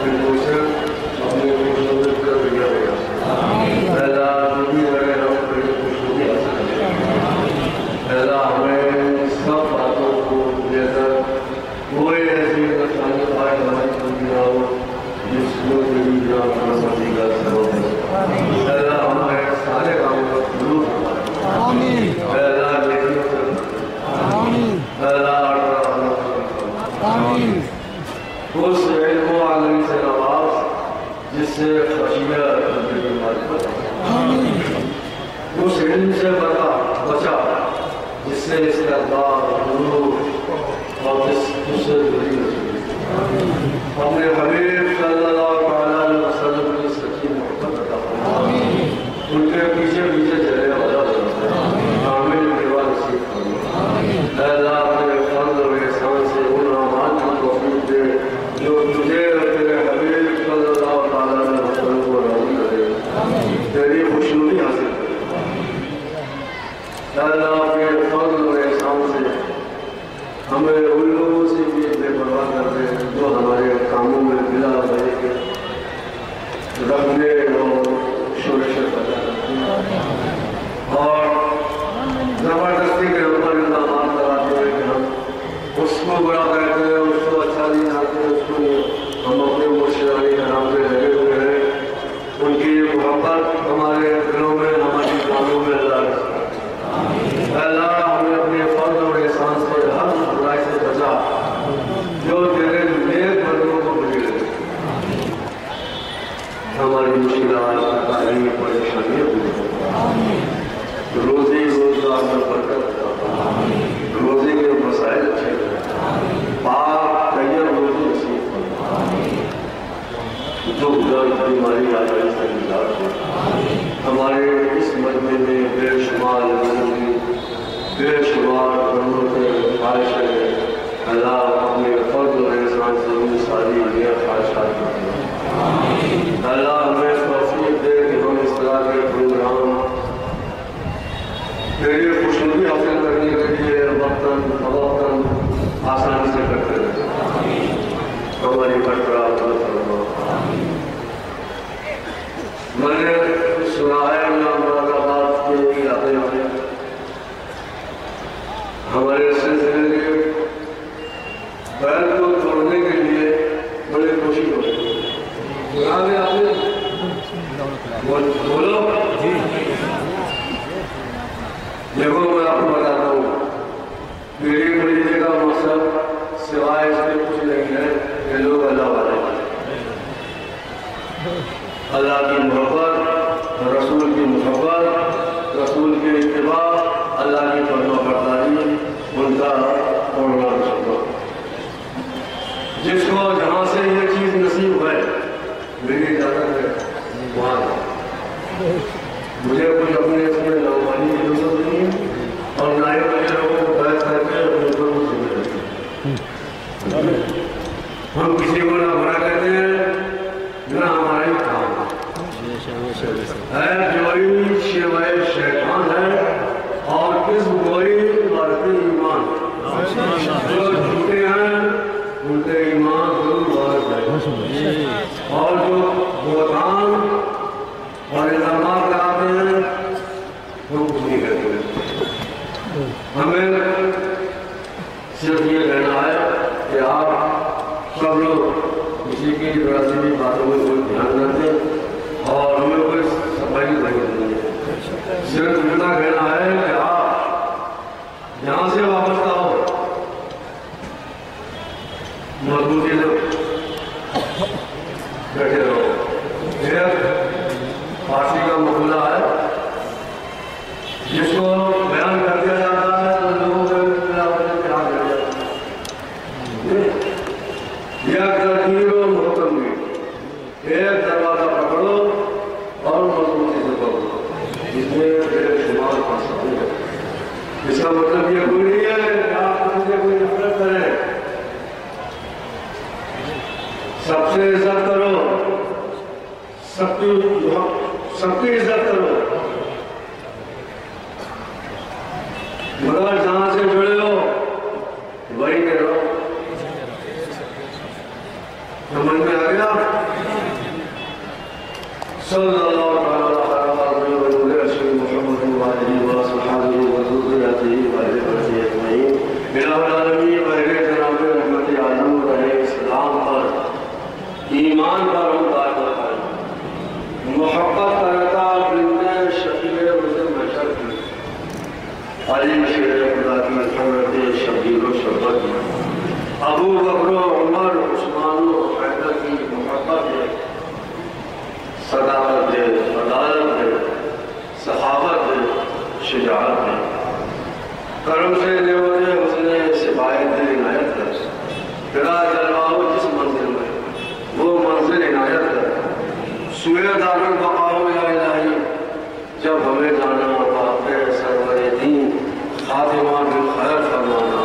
F: ان کو صرف اپنے مشتمل کر دیا گیا اللہ جو بھی ہے ہم بڑی خوشبودی حاصل کریں اللہ ہمیں سب باتوں کو لے کر کوئی ایسی نقصانی پائے ہماری دنیا ہو جس کو بھی جان فرماتی کا سبب ہے اللہ ہمارے سارے کاموں کا قبول فرمائے اللہ لیکن اس علم و عالم سے نواز جس سے خشیہ اس علم سے بچا جس سے استقبال غرور اور جس سے دوری اپنے حبیب صلی اللہ علیہ وسلم کی سچی محبت عطا فرمائے ان کے پیچھے پیچھے چلے والا کامل دیوار نصیب فرمائے اللہ اپنے فضل و احسان سے ان اعمال کی توفیق دے جو تجھے تیرے حبیب صلی اللہ علیہ وسلم کو راضی کرے تیری خوشنودی حاصل کرے اللہ اپنے فضل و احسان سے ہمیں ان لوگوں سے بھی بے پرواہ کرتے ہیں جو ہمارے کاموں میں بلا وجہ رکھنے اور شورش پیدا کرتے ہیں اور زبردستی کے اوپر الزامات لگاتے ہیں کہ ہم اس کو برا کہتے ہیں اس کو اچھا نہیں چاہتے ہیں اس کو ہم اپنے مرشدانی حرام سے لگے ہوئے ہیں ان کی محبت ہمارے دلوں میں ہماری کاموں میں اللہ ہمیں اپنے فضل اور احسان سے ہر برائی سے بچا جو تیرے نیک بندوں کو ملے ہماری مشکلات تعلیم پریشانیاں روزی روزگار میں برکت روزی کے مسائل اچھے پاک طیب روزی نصیب جو درد بیماری آ جائے سے نجات ہو ہمارے اس مجمع میں بے شمار بے شمار ضرورتیں خواہشیں اللہ اپنے فضل و احسان سے ان ساری نیک خواہشات کرتے اللہ ہمیں توفیق دے کہ ہم اس طرح کے پروگرام تیری خوشنودی حاصل کرنے کے لیے وقتاً فوقتاً آسانی سے کرتے رہے ہماری برقرار فرما میں نے سنا ہے مراد آباد کے علاقے میں ہمارے سلسلے کے بیل کو توڑنے کے لیے بڑی کوشش ہو رہی ہے آپ نے بولو دیکھو میں آپ کو بتاتا ہوں میری مریضے کا مقصد سوائے اس کے کچھ نہیں ہے کہ لوگ اللہ والے اللہ کی محبت رسول کی محبت رسول کی اتباع اللہ کی فرما برداری ان کا توڑنا چاہتا جس کو جہاں سے یہ چیز نصیب ہے میری اجازت ہے وہاں مجھے کچھ اپنے اس میں لوگانی کی ضرورت نہیں ہے اور نہ ہی اپنے لوگوں کو بیٹھ کر کے اپنے اوپر کو ذمہ رکھتے ہم کسی کو نہ برا کہتے ہیں نہ ہمارے کام ہے جوئی شیوائے شیطان ہے اور کس گوئی عبادت ایمان جو جھوٹے ہیں ان کے ایمان ضرور وارد ہے اور جو بہتان اور الزامات لگاتے ہیں وہ کچھ نہیں کرتے ہمیں صرف یہ کہنا ہے کہ آپ سب لوگ کسی کی رسمی باتوں میں کوئی دھیان نہ دیں اور ہمیں کوئی صفائی نہیں ہے صرف اتنا کہنا ہے کہ آپ یہاں سے واپس آؤ مضبوطی سے بیٹھے رہو فارسی کا مقولہ ہے جس کو بیان کر دیا جاتا ہے تو لوگوں کو یا تدبیر و محکم ایک دروازہ پکڑو اور مضبوطی سے پکڑو، جس میں بے شمار پاسخ ہے۔ اس کا مطلب یہ کوئی نہیں ہے کہ آپ مجھے کوئی نفرت کریں، سب سے عزت کرو، سب کی عزت کرو، مگر جہاں سے جڑے ہو وہی میں رہو۔ سمجھ میں آ گیا؟ صلی اللہ علیہ وسلم محمد وآلہ وصحبہ وذریتہ وآلہ اجمعین۔ الہ العالمین بہر جناب رحمت عالم رہے اسلام پر، ایمان پر ہم قائم رکھیں، محبت کرتا بندے شکیل رسل محشر کی، علی شیر خدا کی حضرت شبیر و شبت، ابو بکر و عمر عثمان و حیدر کی محبت ہے، صداقت ہے، عدالت ہے، صحابت ہے، شجاعت ہے، کرم سے نعمت حسن سفایت عنایت کر، تیرا جلوہ ہو جس منزل میں وہ منزل عنایت کر، سوئے دار البقا ہو یا الہی جب ہمیں جانا واقع سرور دین خاتمہ بالخیر فرمانا۔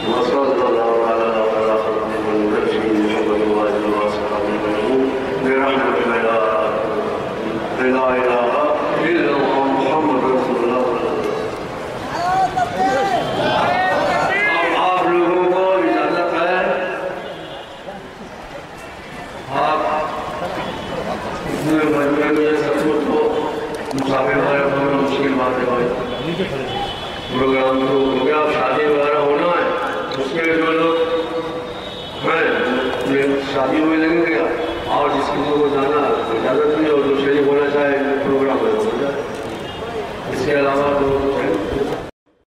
F: وصلی اللہ علیہ وسلم محمد وآلہ وصحبہ اجمعین برحمتک یا لا الہ الا اللہ محمد رسول اللہ۔ اب آپ لوگوں کو اجازت ہے، آپ اتنے مجموعے میں سب کچھ ہو، مسافر بھائی بہت مشکل بات ہے بھائی، پروگرام تو ہو گیا، اب شادی وغیرہ ہونا ہے، اس کے جو لوگ ہیں شادی میں لگیں گے اور جس کو جانا